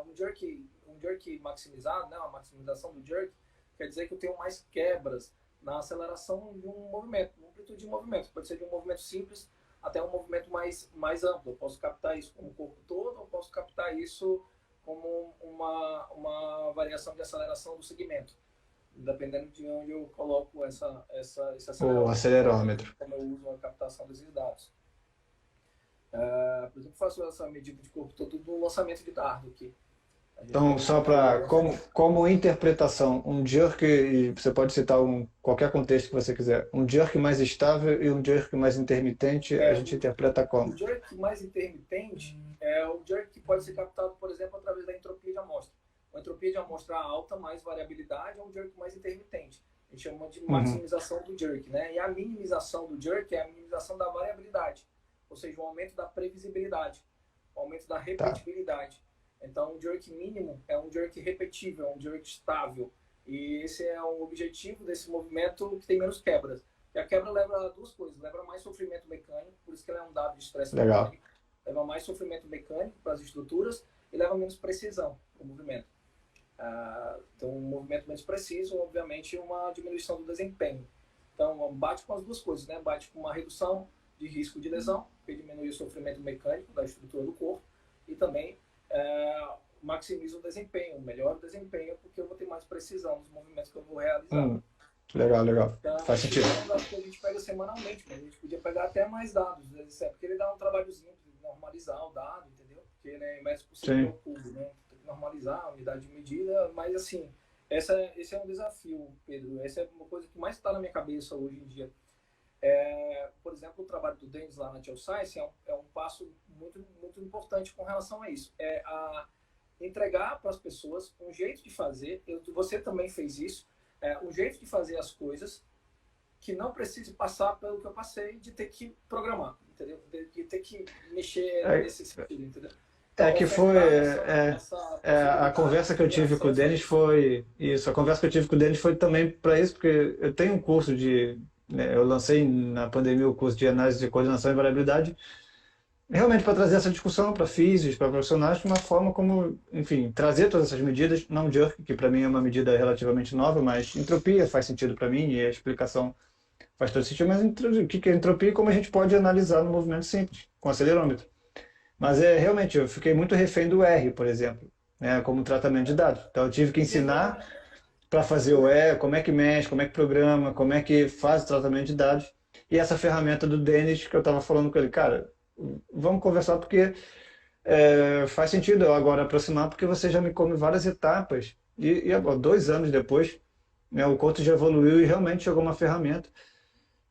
Um jerk maximizado, né, uma maximização do jerk, quer dizer que eu tenho mais quebras na aceleração de um movimento, uma amplitude de movimento. Pode ser de um movimento simples até um movimento mais amplo. Eu posso captar isso como o corpo todo, ou posso captar isso como uma variação de aceleração do segmento, dependendo de onde eu coloco esse o acelerômetro, né? acelerômetro. Como eu uso a captação desses dados. Por exemplo, faço essa medida de corpo todo no lançamento de dardo aqui. A gente Então, tem só um para, algoritmo. como interpretação, um jerk, e você pode citar qualquer contexto que você quiser, um jerk mais estável e um jerk mais intermitente, a É, gente o, interpreta o como? jerk mais intermitente é o jerk que pode ser captado, por exemplo, através da entropia de amostra. Uma entropia de amostra alta mais variabilidade é um jerk mais intermitente. A gente chama de Uhum. maximização do jerk, né? E a minimização do jerk é a minimização da variabilidade, ou seja, o aumento da previsibilidade, o aumento da Tá, repetibilidade. Então, um jerk mínimo é um jerk repetível, é um jerk estável. E esse é o objetivo desse movimento que tem menos quebras. E a quebra leva a duas coisas. Leva a mais sofrimento mecânico, por isso que ela é um dado de estresse legal. mecânico. Leva mais sofrimento mecânico para as estruturas e leva menos precisão para o movimento. Então, um movimento menos preciso, obviamente, uma diminuição do desempenho. Então, bate com as duas coisas, né? Bate com uma redução de risco de lesão, que diminui o sofrimento mecânico da estrutura do corpo, e também maximiza o desempenho, melhora o desempenho, porque eu vou ter mais precisão nos movimentos que eu vou realizar. Legal, legal. Então, Faz sentido. é um dado que a gente pega semanalmente, mas a gente podia pegar até mais dados, né? Porque ele dá um trabalhozinho de normalizar o dado, entendeu? Porque ele é metros por segundo ao cubo, né? Tem que normalizar a unidade de medida, mas assim, esse é um desafio, Pedro. Essa é uma coisa que mais está na minha cabeça hoje em dia. Por exemplo, o trabalho do Denis lá na Geoscience é um passo muito, muito importante com relação a isso. É a entregar para as pessoas um jeito de fazer, você também fez isso, um jeito de fazer as coisas que não precise passar pelo que eu passei de ter que programar, entendeu? De ter que mexer nesse sentido, entendeu? Então, que foi a conversa que eu tive com o Denis foi isso. A conversa que eu tive com o Denis foi também para isso, porque eu tenho um curso eu lancei na pandemia o curso de análise de coordenação e variabilidade, realmente para trazer essa discussão para físicos, para profissionais, de uma forma como, enfim, trazer todas essas medidas, não jerk, que para mim é uma medida relativamente nova, mas entropia faz sentido para mim e a explicação faz todo sentido, mas o que é entropia e como a gente pode analisar no movimento simples, com acelerômetro. Mas realmente, eu fiquei muito refém do R, por exemplo, né, como tratamento de dados. Então eu tive que ensinar para fazer o R, como é que mexe, como é que programa, como é que faz o tratamento de dados. E essa ferramenta do Denis, que eu estava falando com ele, cara, vamos conversar porque faz sentido eu agora aproximar, porque você já me come várias etapas. E agora, 2 anos depois, né, o Couto já evoluiu e realmente chegou uma ferramenta.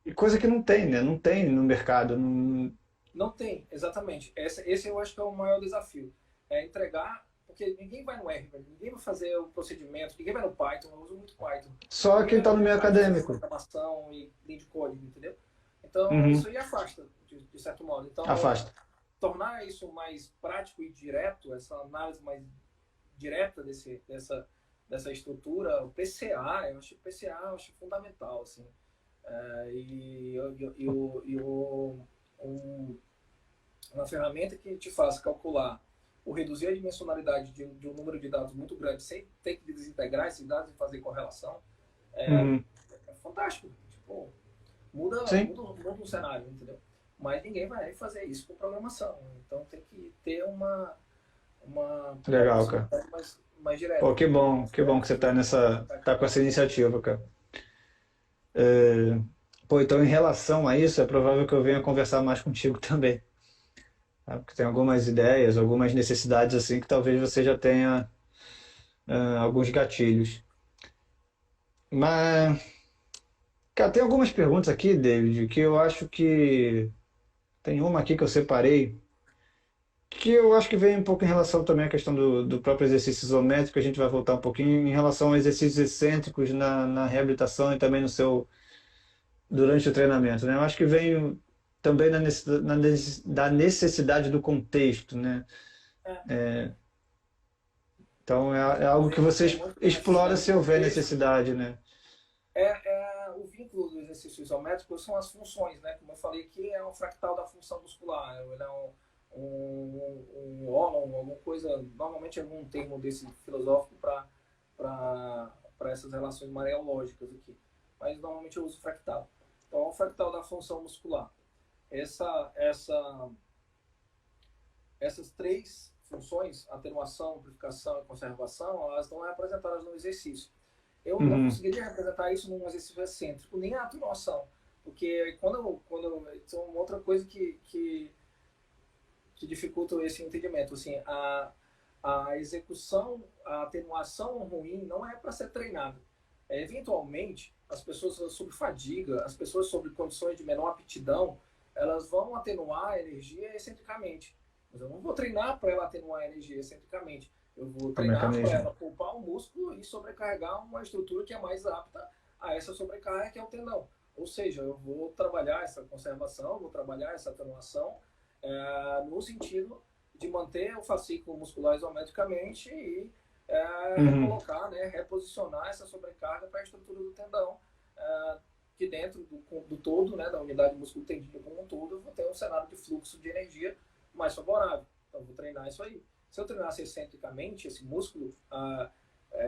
E coisa que não tem, né? Não tem no mercado. Não tem, exatamente. Esse eu acho que é o maior desafio. É entregar, porque ninguém vai no R, ninguém vai fazer o procedimento, ninguém vai no Python, eu uso muito Python. Só quem está no meio acadêmico. Programação e linha de código, entendeu? Então, isso aí afasta, de certo modo. Então, afasta. Tornar isso mais prático e direto, essa análise mais direta dessa estrutura, o PCA, eu acho fundamental, assim. Uma ferramenta que te faça calcular ou reduzir a dimensionalidade de um número de dados muito grande sem ter que desintegrar esses dados e fazer correlação é fantástico. Tipo, muda o cenário, entendeu? Mas ninguém vai fazer isso com programação. Então tem que ter uma legal, cara. mais direta. Pô, que bom que você tá com essa iniciativa, cara. Então em relação a isso, é provável que eu venha conversar mais contigo também. Tá? Porque tem algumas ideias, algumas necessidades assim que talvez você já tenha alguns gatilhos. Mas, cara, tem algumas perguntas aqui, David, que eu acho que tem uma aqui que eu separei, que eu acho que vem um pouco em relação também à questão do próprio exercício isométrico, a gente vai voltar um pouquinho em relação a exercícios excêntricos na reabilitação e também durante o treinamento, né? Eu acho que vem também da necessidade do contexto, né? Então é algo que você explora se houver necessidade, né? O vínculo do exercício isométrico são as funções, né? Como eu falei aqui, é um fractal da função muscular, ele é um ólon, alguma coisa, normalmente algum termo desse filosófico para essas relações mareológicas aqui, mas normalmente eu uso fractal. Então é um fractal da função muscular. Essas três funções, atenuação, amplificação e conservação, elas não são representadas no exercício. Eu não conseguiria representar isso num exercício excêntrico, nem a atenuação, porque quando isso é uma outra coisa que dificulta esse entendimento. Assim, a execução, a atenuação ruim não é para ser treinada. Eventualmente, as pessoas sob fadiga, as pessoas sob condições de menor aptidão, elas vão atenuar a energia excentricamente. Mas eu não vou treinar para ela atenuar a energia excentricamente. Eu vou treinar para ela poupar o músculo e sobrecarregar uma estrutura que é mais apta a essa sobrecarga, que é o tendão. Ou seja, eu vou trabalhar essa conservação, vou trabalhar essa atenuação no sentido de manter o fascículo muscular isometricamente e colocar, né, reposicionar essa sobrecarga para a estrutura do tendão, que dentro do todo, né, da unidade músculo-tendinho como um todo, eu vou ter um cenário de fluxo de energia mais favorável. Então, eu vou treinar isso aí. Se eu treinasse excentricamente esse músculo,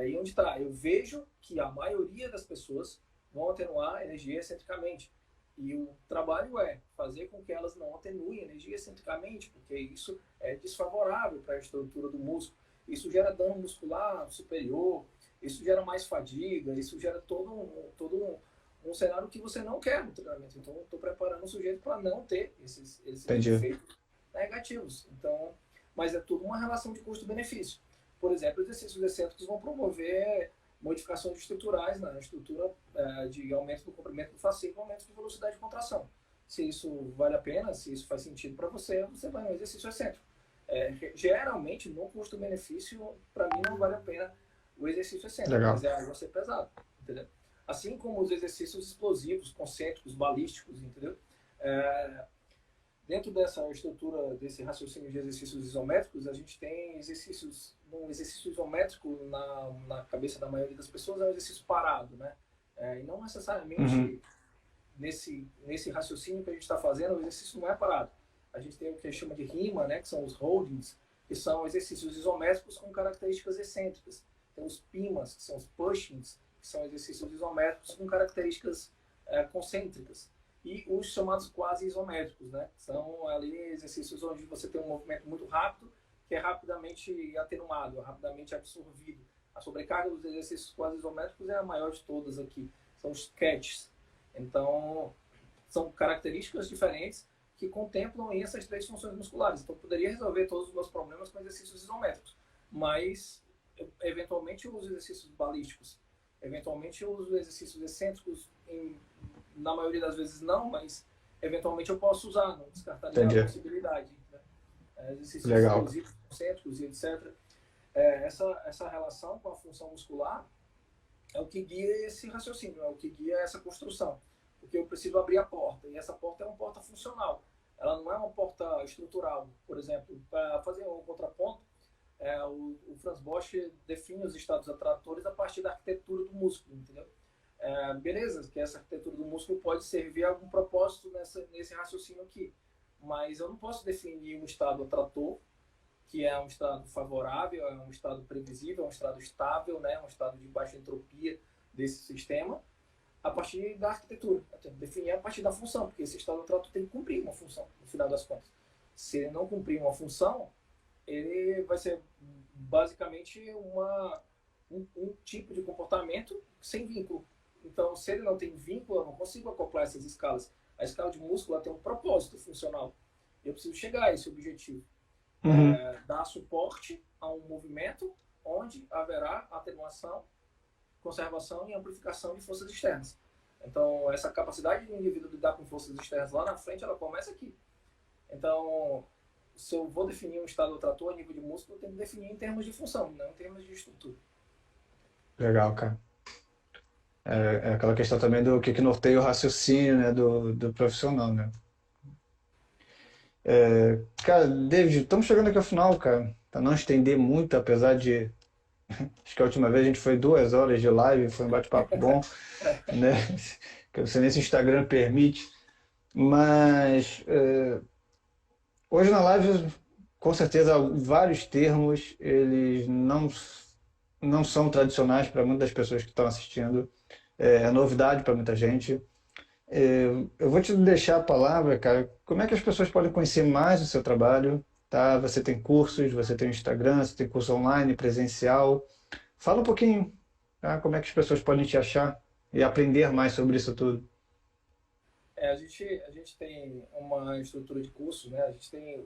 E onde está? Eu vejo que a maioria das pessoas vão atenuar a energia excentricamente. E o trabalho é fazer com que elas não atenuem a energia excentricamente, porque isso é desfavorável para a estrutura do músculo. Isso gera dano muscular superior, isso gera mais fadiga, isso gera todo um cenário que você não quer no treinamento. Então, eu estou preparando o sujeito para não ter esses Entendi. efeitos negativos. Então, mas é tudo uma relação de custo-benefício. Por exemplo, exercícios excêntricos vão promover modificações estruturais na estrutura de aumento do comprimento do fascículo, aumento de velocidade de contração. Se isso vale a pena, se isso faz sentido para você, você vai no exercício excêntrico. Geralmente, no custo-benefício, para mim não vale a pena o exercício excêntrico, Legal. mas é algo a ser pesado, entendeu? Assim como os exercícios explosivos, concêntricos, balísticos, entendeu? Dentro dessa estrutura, desse raciocínio de exercícios isométricos, a gente tem um exercício isométrico na cabeça da maioria das pessoas é um exercício parado, né? E não necessariamente nesse raciocínio que a gente está fazendo, o exercício não é parado. A gente tem o que a gente chama de rima, né? Que são os holdings, que são exercícios isométricos com características excêntricas. Tem os pimas, que são os pushings, que são exercícios isométricos com características concêntricas. E os chamados quase isométricos, né? São ali exercícios onde você tem um movimento muito rápido, que é rapidamente atenuado, rapidamente absorvido. A sobrecarga dos exercícios quase isométricos é a maior de todas aqui. São os catches. Então, são características diferentes que contemplam essas três funções musculares. Então, eu poderia resolver todos os meus problemas com exercícios isométricos, mas, eventualmente, eu uso exercícios balísticos. Eventualmente, eu uso exercícios excêntricos na maioria das vezes não, mas eventualmente eu posso usar, não descartaria a possibilidade. Né? Exercícios explosivos, concêntricos e etc. Essa relação com a função muscular é o que guia esse raciocínio, é o que guia essa construção. Porque eu preciso abrir a porta, e essa porta é uma porta funcional. Ela não é uma porta estrutural. Por exemplo, para fazer um contraponto, o Franz Bosch define os estados atratores a partir da arquitetura do músculo, entendeu? Beleza, que essa arquitetura do músculo pode servir a algum propósito nesse raciocínio aqui, mas eu não posso definir um estado atrator, que é um estado favorável, é um estado previsível, é um estado estável, né, um estado de baixa entropia desse sistema, a partir da arquitetura. Eu tenho que definir a partir da função, porque esse estado atrator tem que cumprir uma função, no final das contas. Se ele não cumprir uma função, ele vai ser basicamente um tipo de comportamento sem vínculo. Então, se ele não tem vínculo, eu não consigo acoplar essas escalas. A escala de músculo tem um propósito funcional. Eu preciso chegar a esse objetivo. Dar suporte a um movimento onde haverá atenuação, conservação e amplificação de forças externas. Então, essa capacidade do indivíduo de lidar com forças externas lá na frente, ela começa aqui. Então, se eu vou definir um estado atrator a nível de músculo, eu tenho que definir em termos de função, não em termos de estrutura. Legal, cara. É aquela questão também do que norteia o raciocínio, né, do profissional, né? Cara, David, estamos chegando aqui ao final, cara. Para não estender muito, apesar de... Acho que a última vez a gente foi 2 horas de live, foi um bate-papo bom, né? Que eu não sei nem se o Instagram permite. Mas hoje na live, com certeza, vários termos, eles não são tradicionais para muitas das pessoas que estão assistindo. É novidade para muita gente. Eu vou te deixar a palavra, cara. Como é que as pessoas podem conhecer mais o seu trabalho? Tá? Você tem cursos, você tem Instagram, você tem curso online, presencial. Fala um pouquinho, tá? Como é que as pessoas podem te achar e aprender mais sobre isso tudo? A gente tem uma estrutura de cursos, né? A gente tem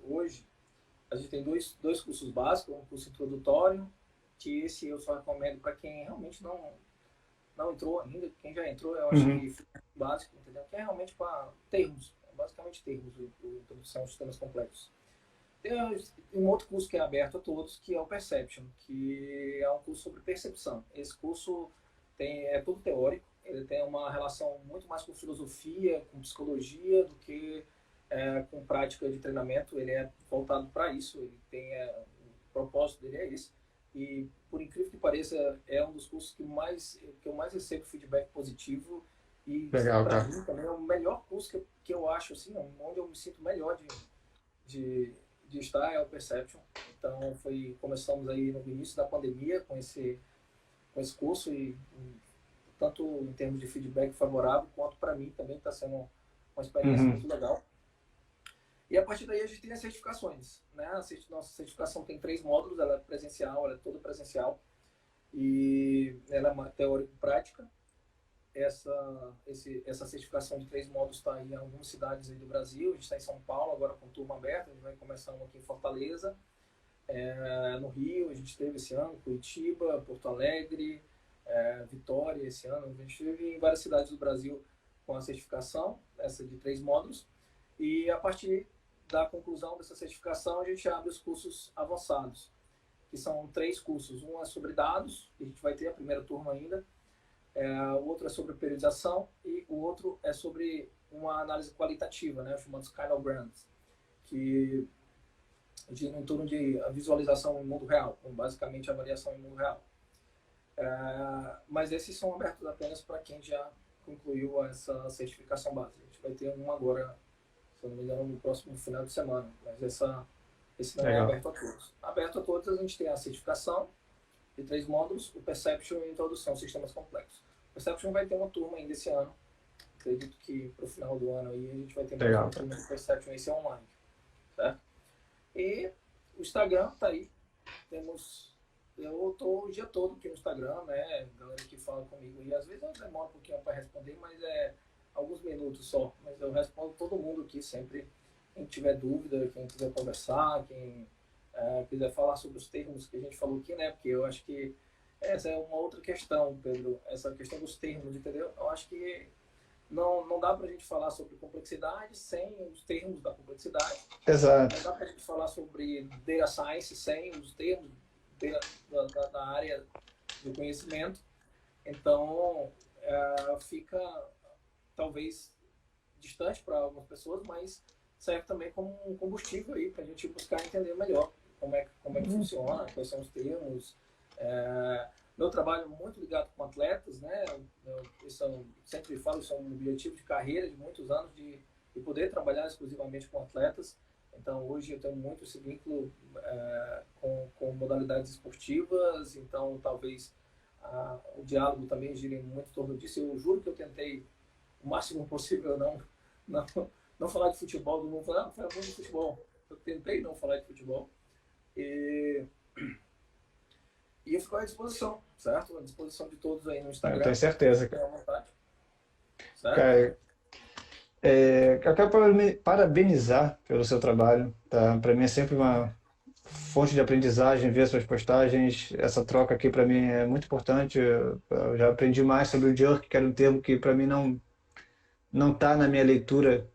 dois cursos básicos, um curso introdutório, que esse eu só recomendo para quem realmente não entrou ainda. Quem já entrou, eu acho que fica básico, entendeu? Que é realmente para termos, basicamente termos, introdução a sistemas complexos. Tem um outro curso que é aberto a todos, que é o Perception, que é um curso sobre percepção. Esse curso é todo teórico, ele tem uma relação muito mais com filosofia, com psicologia, do que com prática de treinamento. Ele é voltado para isso, ele tem o propósito dele é esse. E, por incrível que pareça, é um dos cursos que eu mais recebo feedback positivo. E, para mim, também é o melhor curso que eu acho, assim, onde eu me sinto melhor de estar, é o Perception. Então, começamos aí no início da pandemia com esse com esse curso e tanto em termos de feedback favorável, quanto para mim também está sendo uma experiência Uhum. muito legal. E a partir daí a gente tem as certificações, né? Nossa certificação tem 3 módulos, ela é presencial, ela é toda presencial e ela é uma teórico-prática. Essa certificação de 3 módulos está em algumas cidades aí do Brasil. A gente está em São Paulo agora com turma aberta, a gente vai começar aqui em Fortaleza, no Rio, a gente teve esse ano, Curitiba, Porto Alegre, Vitória esse ano. A gente teve em várias cidades do Brasil com a certificação, essa de 3 módulos. E a partir da conclusão dessa certificação, a gente abre os cursos avançados, que são 3 cursos. Um é sobre dados, que a gente vai ter a primeira turma ainda. O outro é sobre periodização e o outro é sobre uma análise qualitativa, né, chamado Skylograms, que gira em torno de a visualização em mundo real, basicamente a variação em mundo real. Mas esses são abertos apenas para quem já concluiu essa certificação base. A gente vai ter um agora, se eu não me engano, no próximo final de semana, mas esse não é Legal. aberto a todos. Aberto a todos, a gente tem a certificação de 3 módulos, o Perception e a Introdução a Sistemas Complexos. O Perception vai ter uma turma ainda esse ano. Acredito que para o final do ano aí a gente vai ter mais Legal. uma turma de Perception, esse é online. Certo? E o Instagram tá aí. Eu estou o dia todo aqui no Instagram, né? Galera que fala comigo. E às vezes eu demoro um pouquinho para responder, mas é alguns minutos só. Mas eu respondo todo mundo aqui sempre. Quem tiver dúvida, quem quiser conversar, quem quiser falar sobre os termos que a gente falou aqui, né? Porque eu acho que essa é uma outra questão, Pedro. Essa questão dos termos, entendeu? Eu acho que não dá para a gente falar sobre complexidade sem os termos da complexidade. Não Exato. dá para a gente falar sobre data science sem os termos da área do conhecimento. Então, fica talvez distante para algumas pessoas, mas serve também como um combustível aí para a gente buscar entender melhor como é que funciona, quais são os termos. Meu trabalho é muito ligado com atletas, né? Sempre falo, isso é um objetivo de carreira de muitos anos, de poder trabalhar exclusivamente com atletas. Então, hoje eu tenho muito esse vínculo com modalidades esportivas, então talvez o diálogo também gire muito em torno disso. Eu juro que eu tentei o máximo possível não, não falar de futebol, não falar muito de futebol. Eu tentei não falar de futebol. E eu fico à disposição, certo? À disposição de todos aí no Eu Instagram. tenho certeza, Fiquem cara. à vontade, certo? Cara, eu quero parabenizar pelo seu trabalho, tá? Para mim é sempre uma fonte de aprendizagem ver suas postagens. Essa troca aqui para mim é muito importante. Eu já aprendi mais sobre o jerk, que era um termo que para mim não está na minha leitura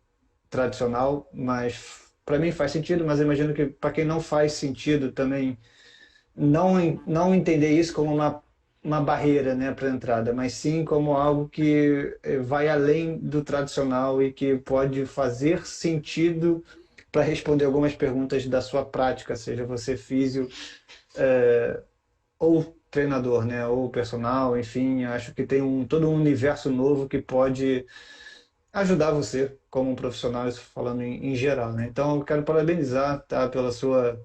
tradicional, mas para mim faz sentido, mas eu imagino que para quem não faz sentido também não entender isso como uma barreira, né, para a entrada, mas sim como algo que vai além do tradicional e que pode fazer sentido para responder algumas perguntas da sua prática, seja você físio ou treinador, né, ou personal, enfim, acho que tem todo um universo novo que pode ajudar você como um profissional, isso falando em geral, né? Então, eu quero parabenizar, tá, pela sua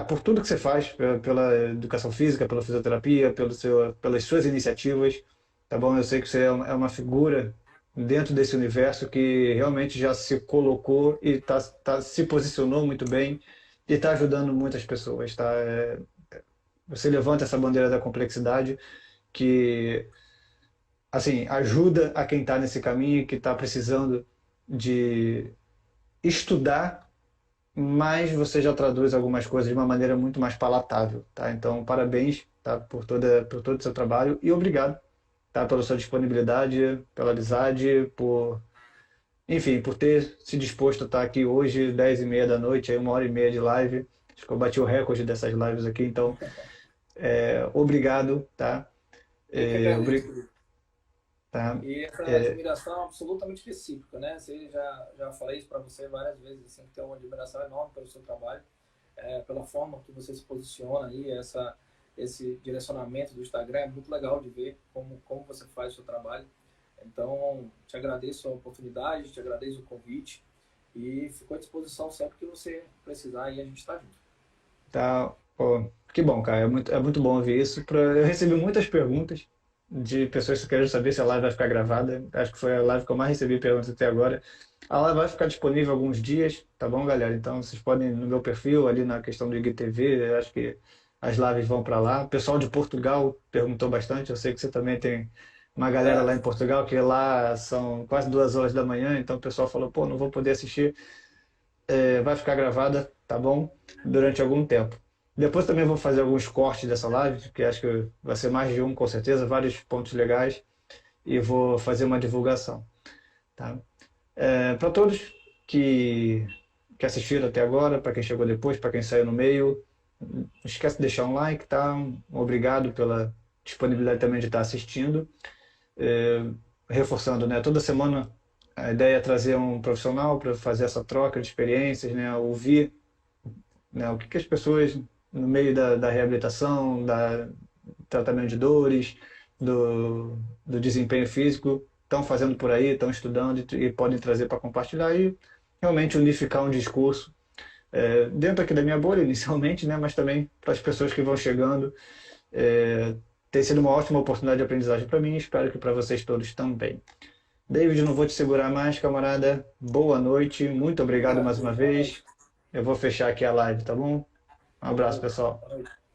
por tudo que você faz, pela educação física, pela fisioterapia, pelas suas iniciativas, tá bom? Eu sei que você é uma figura dentro desse universo que realmente já se colocou e se posicionou muito bem e está ajudando muitas pessoas, tá? Você levanta essa bandeira da complexidade que, assim, ajuda a quem está nesse caminho, que está precisando de estudar, mas você já traduz algumas coisas de uma maneira muito mais palatável, tá? Então, parabéns, tá, por todo o seu trabalho e obrigado, tá, pela sua disponibilidade, pela amizade, enfim, por ter se disposto a estar aqui hoje, 10h30 da noite, aí 1h30 de live. Acho que eu bati o recorde dessas lives aqui, então, obrigado, tá? Eu que É, agradeço, Felipe. tá? E essa É, admiração absolutamente recíproca, né? Já falei isso para você várias vezes, assim, que tem uma admiração enorme pelo seu trabalho, pela forma que você se posiciona aí, esse direcionamento do Instagram é muito legal de ver como você faz o seu trabalho. Então, te agradeço a oportunidade, te agradeço o convite e fico à disposição sempre que você precisar e a gente está junto. tá. Pô, que bom, cara. É muito bom ouvir isso. Eu recebi muitas perguntas de pessoas que querem saber se a live vai ficar gravada. Acho que foi a live que eu mais recebi perguntas até agora. A live vai ficar disponível alguns dias, tá bom, galera? Então vocês podem ir no meu perfil, ali na questão do IGTV, eu acho que as lives vão para lá. O pessoal de Portugal perguntou bastante. Eu sei que você também tem uma galera É, lá em Portugal, que lá são quase 2 horas da manhã, então o pessoal falou, pô, não vou poder assistir. Vai ficar gravada, tá bom? Durante algum tempo. Depois também vou fazer alguns cortes dessa live, que acho que vai ser mais de um, com certeza, vários pontos legais, e vou fazer uma divulgação, tá? Para todos que, que assistiram até agora, para quem chegou depois, para quem saiu no meio, não esquece de deixar um like, tá? Obrigado pela disponibilidade também de estar assistindo. É, Reforçando, né? Toda semana a ideia é trazer um profissional para fazer essa troca de experiências, né? Ouvir, né? O que que as pessoas no meio da reabilitação, da tratamento de dores, do desempenho físico estão fazendo por aí, estão estudando e podem trazer para compartilhar e realmente unificar um discurso dentro aqui da minha bolha inicialmente, né? Mas também para as pessoas que vão chegando. É, Tem sido uma ótima oportunidade de aprendizagem para mim e espero que para vocês todos também. David, não vou te segurar mais, camarada. Boa noite, muito obrigado mais uma agradeço. Boa vez. noite. Eu vou fechar aqui a live, tá bom? Um abraço, Falou. pessoal. Boa noite.